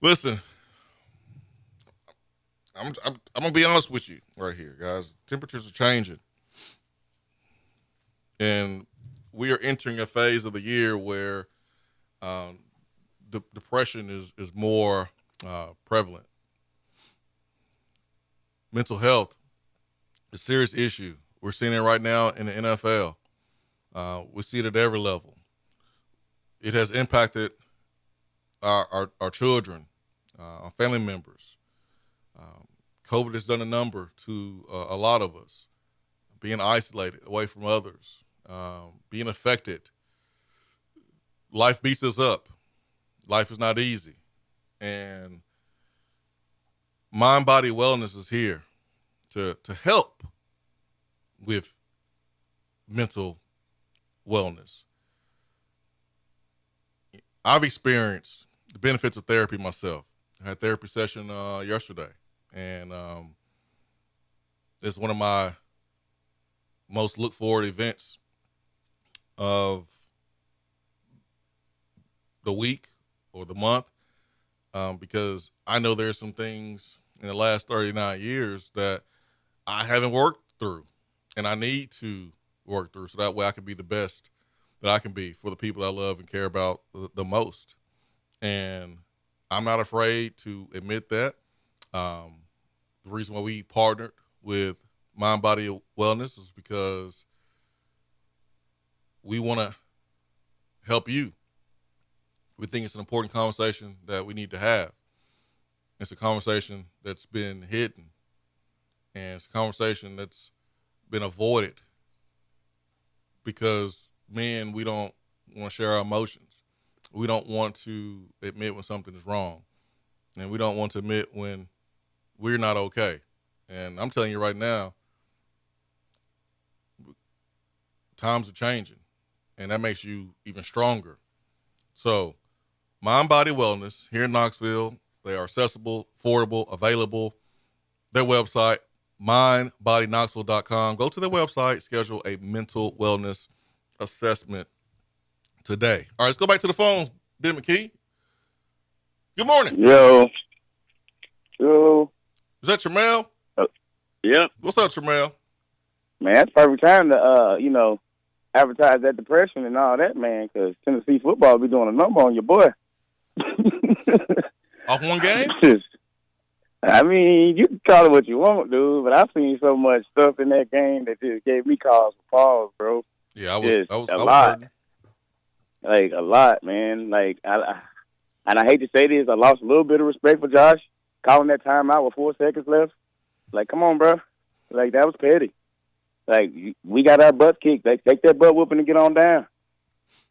Listen, I'm going to be honest with you right here, guys. Temperatures are changing. And we are entering a phase of the year where depression is more prevalent. Mental health is a serious issue. We're seeing it right now in the NFL. We see it at every level. It has impacted our children, our family members. COVID has done a number to a lot of us. Being isolated, away from others, being affected. Life beats us up. Life is not easy. And mind-body wellness is here to help with mental wellness. I've experienced the benefits of therapy myself. I had a therapy session yesterday, and it's one of my most look forward events of the week or the month, because I know there's some things in the last 39 years that I haven't worked through, and I need to work through so that way I can be the best that I can be for the people I love and care about the most. And I'm not afraid to admit that. The reason why we partnered with Mind Body Wellness is because we want to help you. We think it's an important conversation that we need to have. It's a conversation that's been hidden, and it's a conversation that's been avoided because men, we don't want to share our emotions. We don't want to admit when something is wrong, and we don't want to admit when we're not okay. And I'm telling you right now, times are changing, and that makes you even stronger. So, Mind Body Wellness here in Knoxville, they are accessible, affordable, available. Their website, mindbodyknoxville.com. Go to their website, schedule a mental wellness assessment today. All right, let's go back to the phones. Ben McKee. Good morning. Yo. Is that Tramel? Yep. What's up, Tramel? Man, that's perfect time to, advertise that depression and all that, man, because Tennessee football be doing a number on your boy. Off one game? I mean, you can call it what you want, dude, but I've seen so much stuff in that game that just gave me cause for pause, bro. Yeah, I was a lot. hurting. Like, a lot, man. Like, and I hate to say this, I lost a little bit of respect for Josh, calling that timeout with 4 seconds left. Like, come on, bro. Like, that was petty. Like, we got our butts kicked. Like, take that butt whooping and get on down.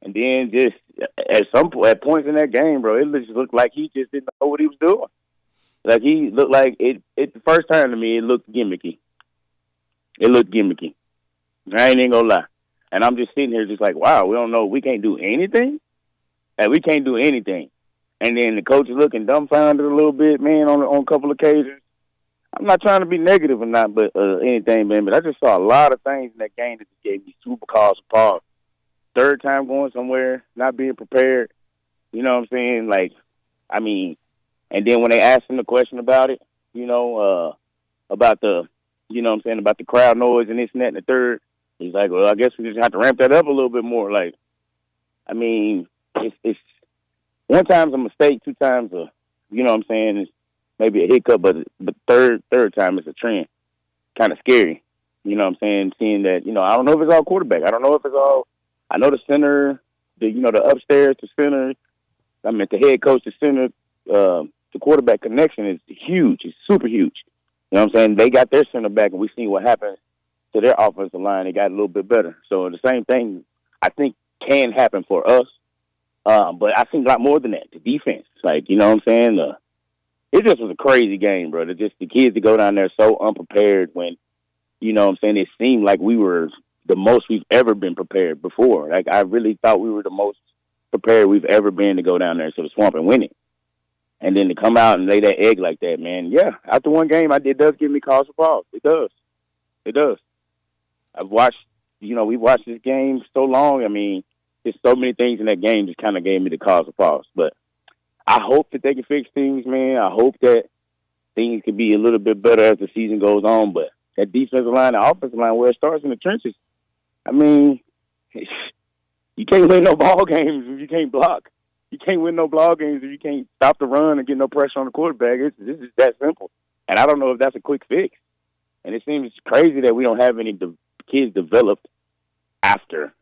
And then just at points in that game, bro, it just looked like he just didn't know what he was doing. Like, he looked like it the first time to me, it looked gimmicky. I ain't even gonna lie. And I'm just sitting here just like, wow, we don't know. We can't do anything? Like, we can't do anything. And then the coach is looking dumbfounded a little bit, man, on a couple occasions. I'm not trying to be negative or not, but anything, man. But I just saw a lot of things in that game that just gave me super cause for pause. Third time going somewhere, not being prepared. You know what I'm saying? Like, I mean, and then when they asked him the question about it, about the, about the crowd noise and this and that and the third, he's like, well, I guess we just have to ramp that up a little bit more. Like, I mean, it's one time's a mistake, two times it's maybe a hiccup, but third time it's a trend. Kind of scary. You know what I'm saying? Seeing that, I don't know if it's all quarterback. I don't know if it's all, I know the center, the upstairs, the center, the head coach, the center, the quarterback connection is huge. It's super huge. You know what I'm saying? They got their center back, and we seen what happened to their offensive line. They got a little bit better. So the same thing, I think, can happen for us. But I think a lot more than that. The defense, like, you know what I'm saying? It just was a crazy game, bro. Just the kids to go down there so unprepared when, you know what I'm saying, it seemed like we were the most we've ever been prepared before. Like, I really thought we were the most prepared we've ever been to go down there to the Swamp and win it. And then to come out and lay that egg like that, man, yeah, after one game, it does give me cause for pause. It does. I've watched, we watched this game so long. I mean, there's so many things in that game just kind of gave me the cause for pause. But I hope that they can fix things, man. I hope that things can be a little bit better as the season goes on. But that defensive line, the offensive line, where it starts in the trenches, I mean, you can't win no ball games if you can't block. You can't win no ball games if you can't stop the run and get no pressure on the quarterback. This is that simple. And I don't know if that's a quick fix. And it seems crazy that we don't have any kids developed after,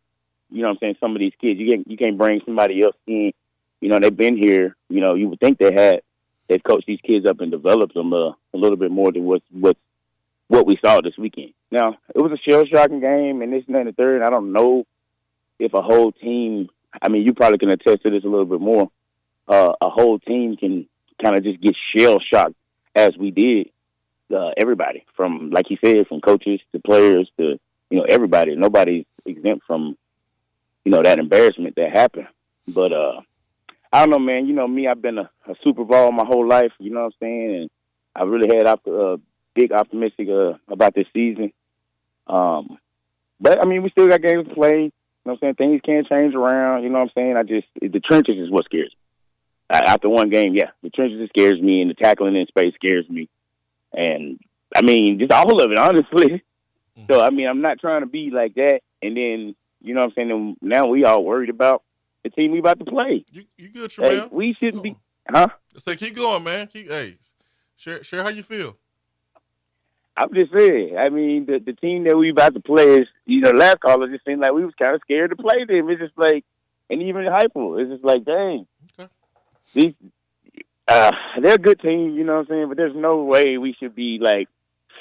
some of these kids. You can't bring somebody else in. They've been here. You would think they've coached these kids up and developed them a little bit more than what we saw this weekend. Now, it was a shell-shocking game and this and that and the third. I don't know if a whole team, you probably can attest to this a little bit more. A whole team can kind of just get shell-shocked as we did. Everybody, from, like he said, from coaches to players to, everybody. Nobody's exempt from, that embarrassment that happened. But I don't know, man. Me, I've been a Super Bowl my whole life, you know what I'm saying? And I really had big optimistic about this season. But, we still got games to play. You know what I'm saying? Things can change around, you know what I'm saying? The trenches is what scares me. After one game, yeah, the trenches scares me, and the tackling in space scares me. And, just all of it, honestly. So, I'm not trying to be like that. And then, You know what I'm saying? And now we all worried about the team we about to play. You good, Tremel? Like, we shouldn't be, huh? Say, keep going, man. Share how you feel. I'm just saying. I mean, the team that we about to play is, last caller just seemed like we was kind of scared to play them. It's just like, and even Hypo, it's just like, dang. Okay. They're a good team, you know what I'm saying? But there's no way we should be, like,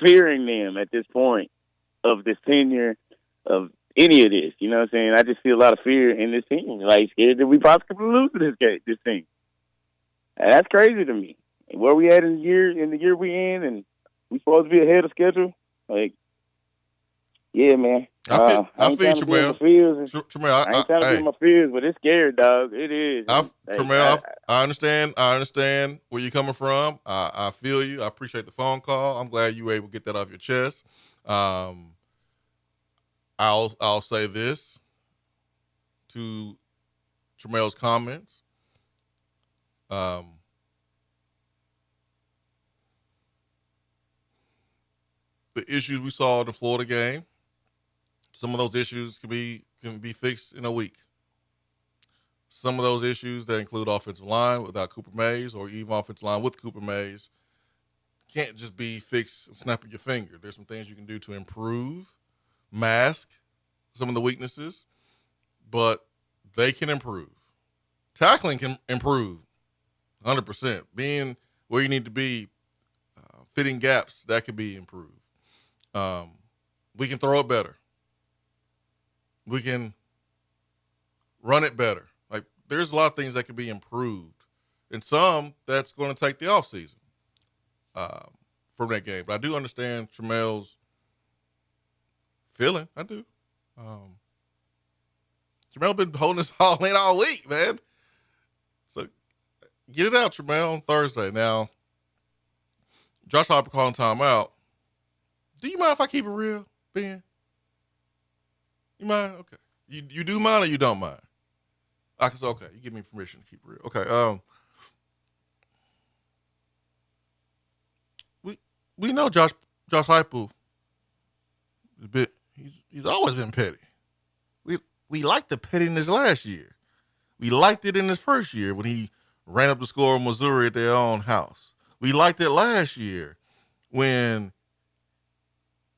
fearing them at this point of this tenure of any of this. You know what I'm saying? I just feel a lot of fear in this team. Like, scared that we possibly lose to this team. And that's crazy to me. And where we at in the year we in, and we supposed to be ahead of schedule. Like, yeah, man. I feel you, Tremel. I ain't trying to be in my fears, but it's scary, dog. It is. Tremel, I understand where you're coming from. I feel you. I appreciate the phone call. I'm glad you were able to get that off your chest. I'll say this to Tremel's comments. The issues we saw in the Florida game, some of those issues can be fixed in a week. Some of those issues that include offensive line without Cooper Mays, or even offensive line with Cooper Mays, can't just be fixed snapping your finger. There's some things you can do to improve, mask some of the weaknesses, but they can improve. Tackling can improve 100%. Being where you need to be, fitting gaps, that could be improved. We can throw it better. We can run it better. Like, there's a lot of things that can be improved. And some that's going to take the offseason from that game. But I do understand Tremel's feeling. I do. Tremel been holding this all in all week, man. So get it out, Tremel, on Thursday. Now, Josh Harper calling timeout. Do you mind if I keep it real, Ben? You mind? Okay. You do mind or you don't mind? Okay. You give me permission to keep it real. Okay. We know Josh Heupel is a bit. He's always been petty. We liked the pettiness last year. We liked it in his first year when he ran up the score in Missouri at their own house. We liked it last year when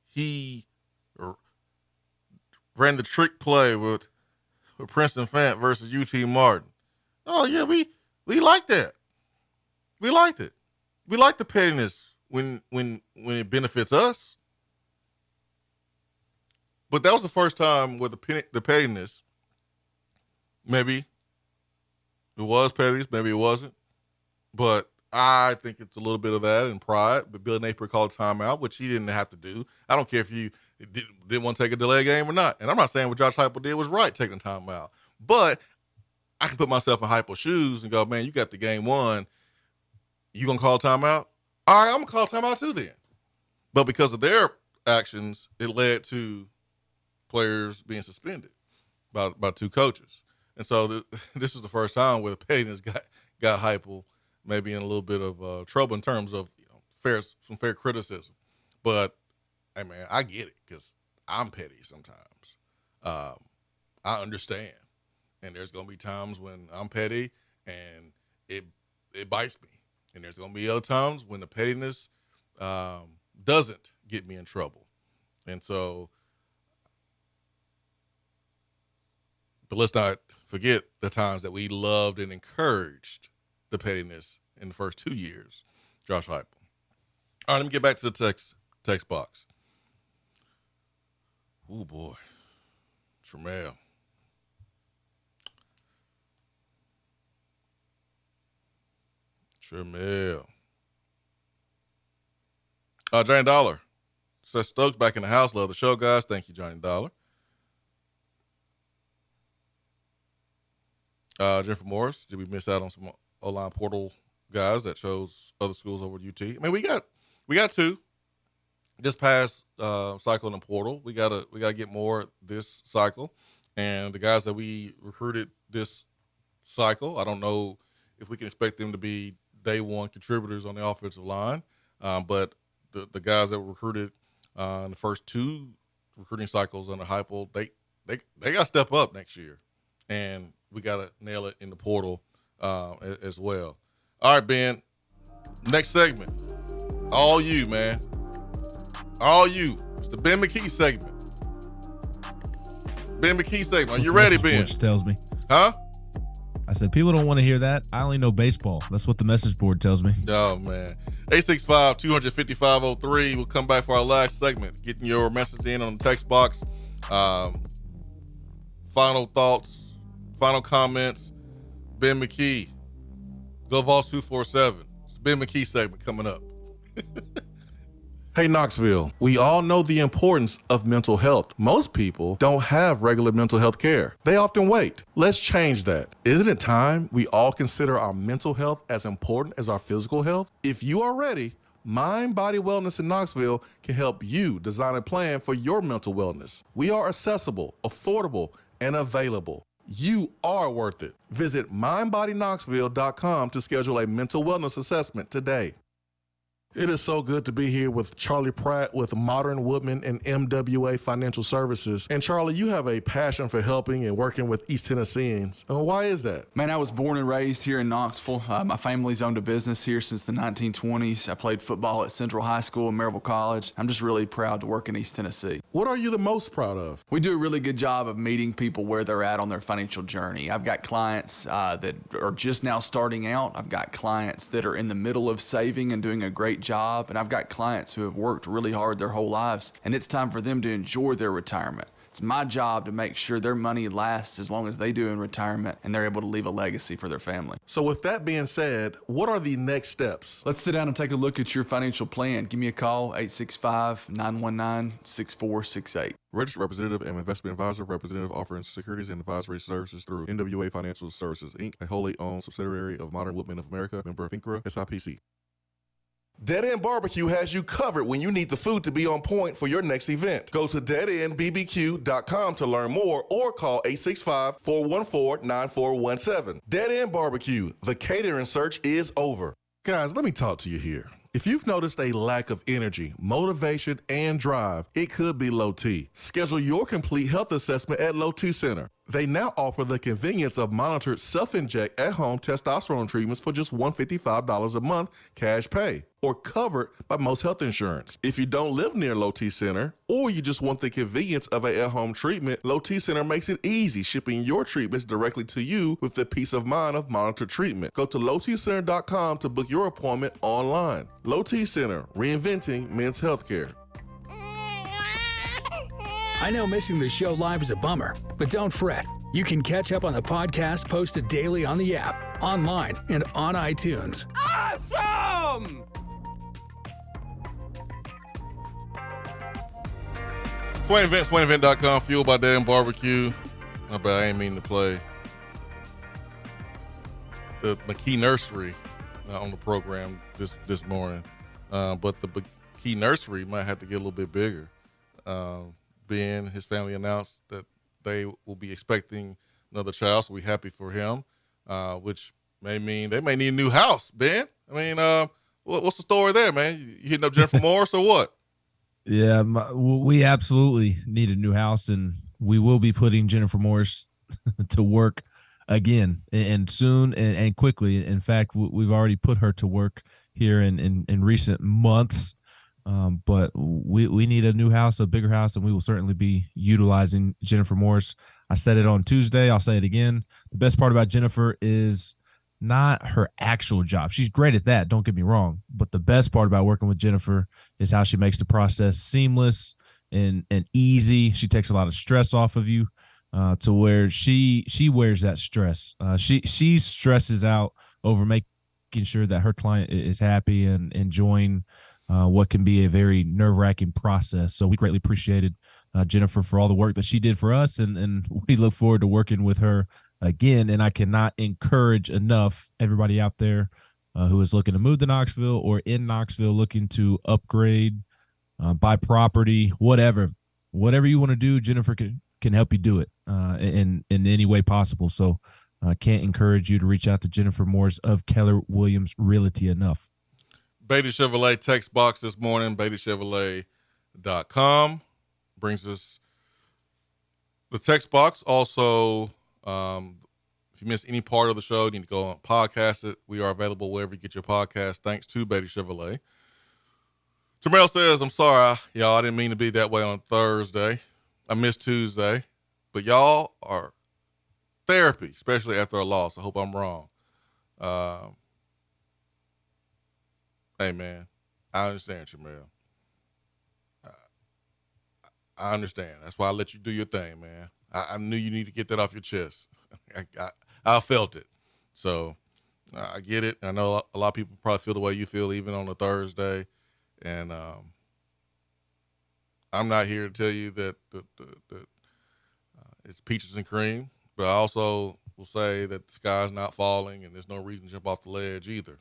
he ran the trick play with Princeton Fant versus UT Martin. Oh, yeah, we like that. We liked it. We like the pettiness when it benefits us. But that was the first time with the pettiness. Maybe it was pettiness, maybe it wasn't. But I think it's a little bit of that and pride. But Bill Napier called a timeout, which he didn't have to do. I don't care if you didn't want to take a delay game or not. And I'm not saying what Josh Heupel did was right, taking a timeout. But I can put myself in Heupel's shoes and go, man, you got the game won. You going to call a timeout? All right, I'm going to call a timeout too then. But because of their actions, it led to players being suspended by two coaches. And so this is the first time where the pettiness got Heupel maybe in a little bit of trouble in terms of some fair criticism. But, hey, man, I get it because I'm petty sometimes. I understand. And there's going to be times when I'm petty and it bites me. And there's going to be other times when the pettiness doesn't get me in trouble. And so, but let's not forget the times that we loved and encouraged the pettiness in the first 2 years, Josh Heupel. All right, let me get back to the text box. Oh, boy. Tremel. Johnny Dollar says Stokes back in the house. Love the show, guys. Thank you, Johnny Dollar. Jennifer Morris, did we miss out on some O-line portal guys that chose other schools over at UT? I mean, we got two this past cycle in the portal. We gotta get more this cycle, and the guys that we recruited this cycle, I don't know if we can expect them to be day one contributors on the offensive line, but the guys that were recruited in the first two recruiting cycles under Heupel, they got to step up next year, and we got to nail it in the portal as well. All right, Ben. Next segment. All you, man. All you. It's the Ben McKee segment. Ben McKee segment. Are you ready, Ben? Which tells me. Huh? I said, people don't want to hear that. I only know baseball. That's what the message board tells me. Oh, man. 865-250-5503. We'll come back for our last segment. Getting your message in on the text box. Final thoughts, final comments. Ben McKee. Go Vols 247. It's the Ben McKee segment coming up. Hey, Knoxville, we all know the importance of mental health. Most people don't have regular mental health care. They often wait. Let's change that. Isn't it time we all consider our mental health as important as our physical health? If you are ready, Mind Body Wellness in Knoxville can help you design a plan for your mental wellness. We are accessible, affordable, and available. You are worth it. Visit mindbodyknoxville.com to schedule a mental wellness assessment today. It is so good to be here with Charlie Pratt with Modern Woodman and MWA Financial Services. And Charlie, you have a passion for helping and working with East Tennesseans. Why is that? Man, I was born and raised here in Knoxville. My family's owned a business here since the 1920s. I played football at Central High School and Maryville College. I'm just really proud to work in East Tennessee. What are you the most proud of? We do a really good job of meeting people where they're at on their financial journey. I've got clients that are just now starting out. I've got clients that are in the middle of saving and doing a great job, and I've got clients who have worked really hard their whole lives, and it's time for them to enjoy their retirement. It's my job to make sure their money lasts as long as they do in retirement, and they're able to leave a legacy for their family. So with that being said, what are the next steps? Let's sit down and take a look at your financial plan. Give me a call, 865-919-6468. Registered representative and investment advisor, representative offering securities and advisory services through NWA Financial Services, Inc., a wholly owned subsidiary of Modern Woodmen of America, member FINCRA, SIPC. Dead End Barbecue has you covered when you need the food to be on point for your next event. Go to deadendbbq.com to learn more or call 865-414-9417. Dead End Barbecue, the catering search is over. Guys, let me talk to you here. If you've noticed a lack of energy, motivation, and drive, it could be low T. Schedule your complete health assessment at Low T Center. They now offer the convenience of monitored self-inject at-home testosterone treatments for just $155 a month cash pay, or covered by most health insurance. If you don't live near Low T Center, or you just want the convenience of an at-home treatment, Low T Center makes it easy shipping your treatments directly to you with the peace of mind of monitored treatment. Go to lowtcenter.com to book your appointment online. Low T Center, reinventing men's healthcare. I know missing the show live is a bummer, but don't fret. You can catch up on the podcast posted daily on the app, online, and on iTunes. Awesome! Swain Event, SwainEvent.com, fueled by Dead End Barbecue. I bet I ain't mean to play the McKee Nursery on the program this morning. But the McKee Nursery might have to get a little bit bigger. Ben, his family announced that they will be expecting another child, so we're happy for him, which may mean they may need a new house, Ben. I mean, what's the story there, man? You hitting up Jennifer Morris or what? Yeah, we absolutely need a new house, and we will be putting Jennifer Morris to work again and soon and quickly. In fact, we've already put her to work here in recent months. But we need a new house, a bigger house, and we will certainly be utilizing Jennifer Morris. I said it on Tuesday. I'll say it again. The best part about Jennifer is not her actual job. She's great at that. Don't get me wrong. But the best part about working with Jennifer is how she makes the process seamless and easy. She takes a lot of stress off of you to where she wears that stress. She stresses out over making sure that her client is happy and enjoying what can be a very nerve-wracking process. So we greatly appreciated Jennifer for all the work that she did for us, and we look forward to working with her again. And I cannot encourage enough everybody out there who is looking to move to Knoxville or in Knoxville looking to upgrade, buy property, whatever you want to do, Jennifer can help you do it in any way possible. So I can't encourage you to reach out to Jennifer Morris of Keller Williams Realty enough. Beatty Chevrolet text box this morning, BeattyChevrolet.com brings us The text box also, if you miss any part of the show, you need to go and podcast it. We are available wherever you get your podcast, thanks to Betty Chevrolet. Terrell says, I'm sorry, y'all, I didn't mean to be that way on Thursday. I missed Tuesday. But y'all are therapy, especially after a loss. I hope I'm wrong. Hey, man, I understand, Terrell. I understand. That's why I let you do your thing, man. I knew you need to get that off your chest. I felt it. So I get it. I know a lot of people probably feel the way you feel even on a Thursday. And I'm not here to tell you that it's peaches and cream, but I also will say that the sky's not falling and there's no reason to jump off the ledge either.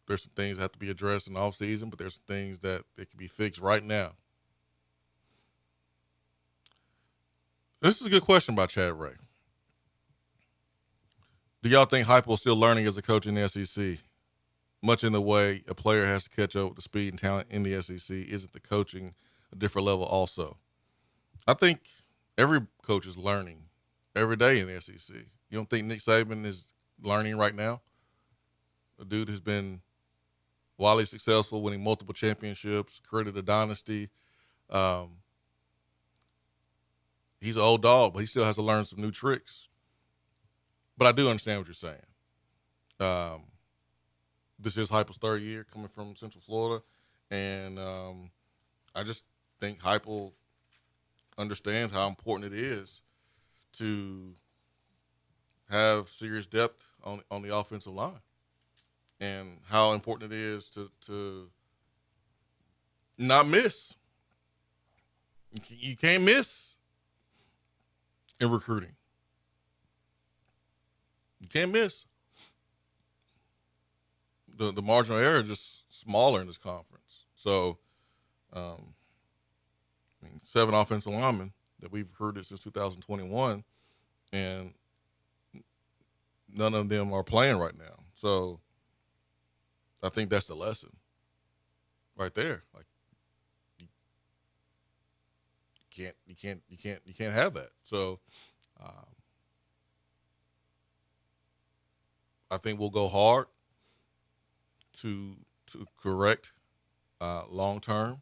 There's some things that have to be addressed in the offseason, but there's some things that can be fixed right now. This is a good question by Chad Ray. Do y'all think Heupel is still learning as a coach in the SEC? Much in the way a player has to catch up with the speed and talent in the SEC, isn't the coaching a different level also? I think every coach is learning every day in the SEC. You don't think Nick Saban is learning right now? The dude has been wildly successful, winning multiple championships, created a dynasty. He's an old dog, but he still has to learn some new tricks. But I do understand what you're saying. This is Heupel's third year coming from Central Florida, and I just think Heupel understands how important it is to have serious depth on the offensive line, and how important it is to not miss. You can't miss in recruiting. You can't miss. The marginal error is just smaller in this conference. So, 7 offensive linemen that we've recruited since 2021, and none of them are playing right now. So, I think that's the lesson right there. Like, you can't have that. So, I think we'll go hard to correct long-term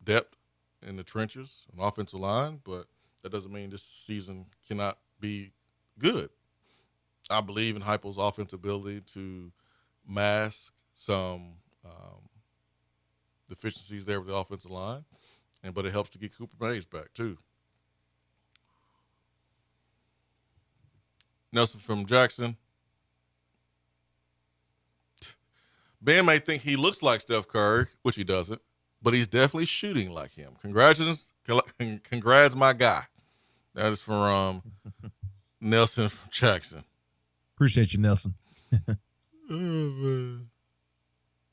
depth in the trenches and offensive line, but that doesn't mean this season cannot be good. I believe in Heupel's offensive ability to mask some deficiencies there with the offensive line, but it helps to get Cooper Mays back too. Nelson from Jackson. Ben may think he looks like Steph Curry, which he doesn't, but he's definitely shooting like him. Congrats, my guy. That is from Nelson from Jackson. Appreciate you, Nelson.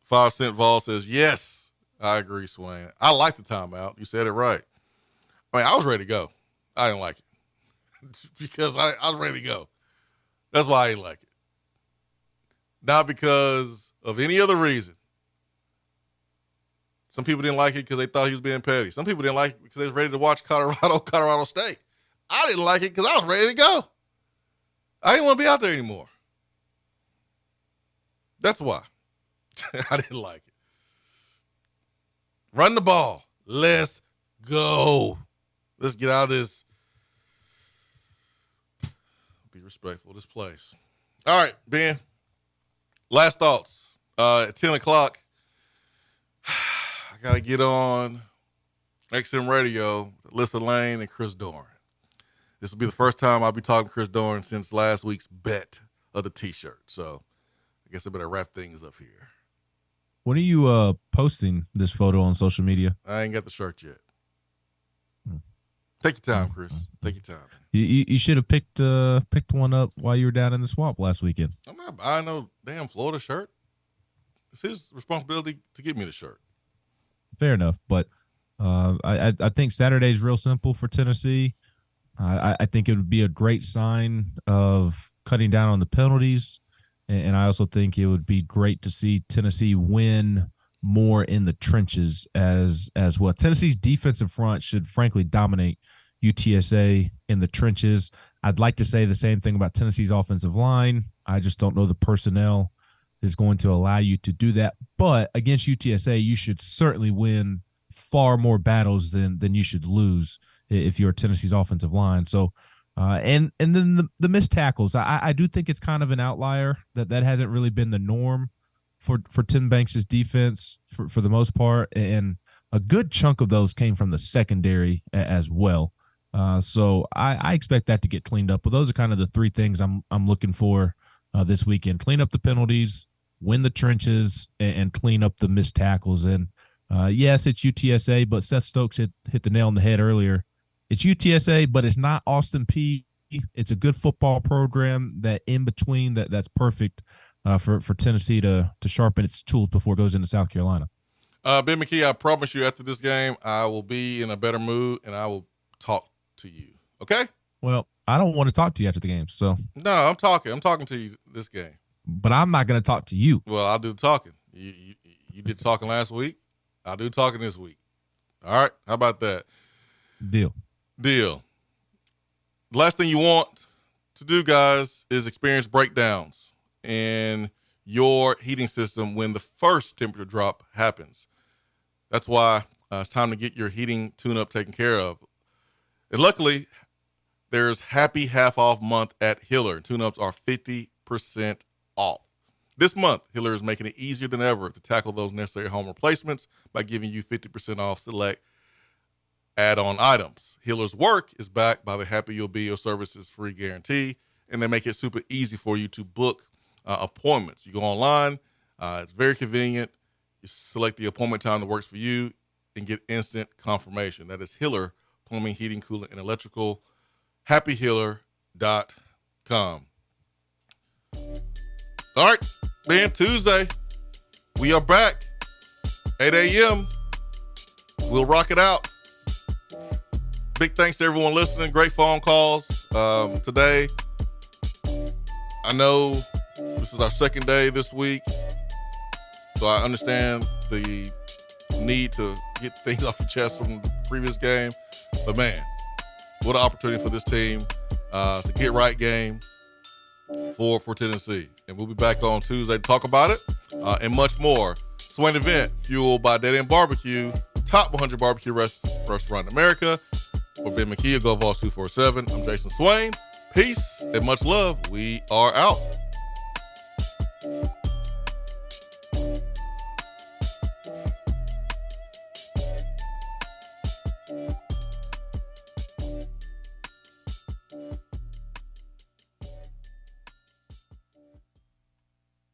5 Cent Vol says, yes, I agree, Swain. I like the timeout. You said it right. I mean, I was ready to go. I didn't like it because I was ready to go. That's why I didn't like it. Not because of any other reason. Some people didn't like it because they thought he was being petty. Some people didn't like it because they was ready to watch Colorado State. I didn't like it because I was ready to go. I didn't want to be out there anymore. That's why. I didn't like it. Run the ball. Let's go. Let's get out of this. Be respectful of this place. All right, Ben. Last thoughts. At 10 o'clock, I got to get on XM Radio, Alyssa Lane and Chris Doran. This will be the first time I'll be talking to Chris Doran since last week's bet of the T-shirt. So I guess I better wrap things up here. When are you posting this photo on social media? I ain't got the shirt yet. Take your time, Chris. Take your time. You should have picked one up while you were down in the swamp last weekend. I'm not buying no damn Florida shirt. It's his responsibility to give me the shirt. Fair enough, but I think Saturday's real simple for Tennessee. I think it would be a great sign of cutting down on the penalties, and I also think it would be great to see Tennessee win more in the trenches as well. Tennessee's defensive front should frankly dominate UTSA in the trenches. I'd like to say the same thing about Tennessee's offensive line. I just don't know the personnel is going to allow you to do that. But against UTSA, you should certainly win far more battles than you should lose if you're Tennessee's offensive line. So, and then the missed tackles. I do think it's kind of an outlier that hasn't really been the norm for Tim Banks' defense for the most part. And a good chunk of those came from the secondary as well. So I expect that to get cleaned up. But those are kind of the three things I'm looking for this weekend: clean up the penalties, win the trenches, and clean up the missed tackles. And yes, it's UTSA, but Seth Stokes hit the nail on the head earlier. It's UTSA, but it's not Austin Peay. It's a good football program that in between that's perfect for Tennessee to sharpen its tools before it goes into South Carolina. Ben McKee, I promise you after this game, I will be in a better mood and I will talk to you. Okay? Well, I don't want to talk to you after the game, so. No, I'm talking to you this game. But I'm not going to talk to you. Well, I'll do the talking. You did talking last week. I'll do talking this week. All right? How about that? Deal. The last thing you want to do, guys, is experience breakdowns in your heating system when the first temperature drop happens. That's why it's time to get your heating tune-up taken care of. And luckily, there's happy half-off month at Hiller. Tune-ups are 50% off. This month, Hiller is making it easier than ever to tackle those necessary home replacements by giving you 50% off select add-on items. Hiller's work is backed by the Happy You'll Be Your Services free guarantee, and they make it super easy for you to book appointments. You go online. It's very convenient. You select the appointment time that works for you and get instant confirmation. That is Hiller Plumbing, Heating, Cooling, and Electrical. HappyHiller.com. All right, man, Tuesday, we are back. 8 a.m. We'll rock it out. Big thanks to everyone listening. Great phone calls today. I know this is our second day this week, so I understand the need to get things off the chest from the previous game. But, man, what an opportunity for this team. It's a get-right game for Tennessee. And we'll be back on Tuesday to talk about it and much more. Swain Event, fueled by Dead End Barbecue, top 100 barbecue restaurant in America. For Ben McKee, GoVols 247, I'm Jason Swain. Peace and much love. We are out.